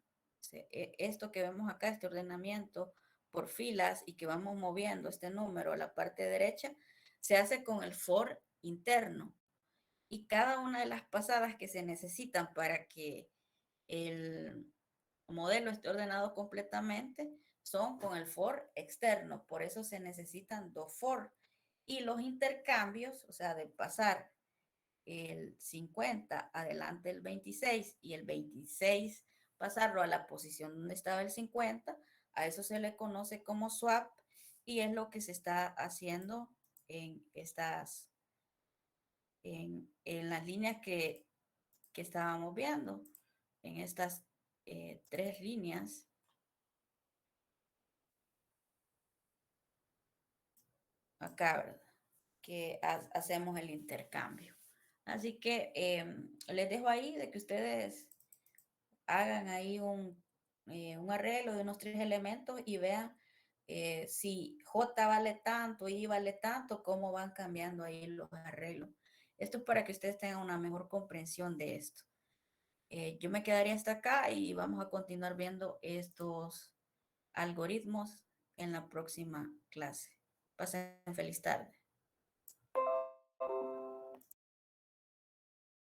Esto que vemos acá, este ordenamiento por filas y que vamos moviendo este número a la parte derecha, se hace con el for interno. Y cada una de las pasadas que se necesitan para que el modelo esté ordenado completamente son con el for externo. Por eso se necesitan dos for. Y los intercambios, o sea, de pasar el 50 adelante el 26 y el 26 pasarlo a la posición donde estaba el 50, a eso se le conoce como swap y es lo que se está haciendo en en las líneas que estábamos viendo, en estas tres líneas, acá, ¿verdad? Que hacemos el intercambio. Así que les dejo ahí de que ustedes hagan ahí un arreglo de unos 3 elementos y vean si J vale tanto, I vale tanto, cómo van cambiando ahí los arreglos. Esto es para que ustedes tengan una mejor comprensión de esto. Yo me quedaría hasta acá y vamos a continuar viendo estos algoritmos en la próxima clase. Pasen feliz tarde.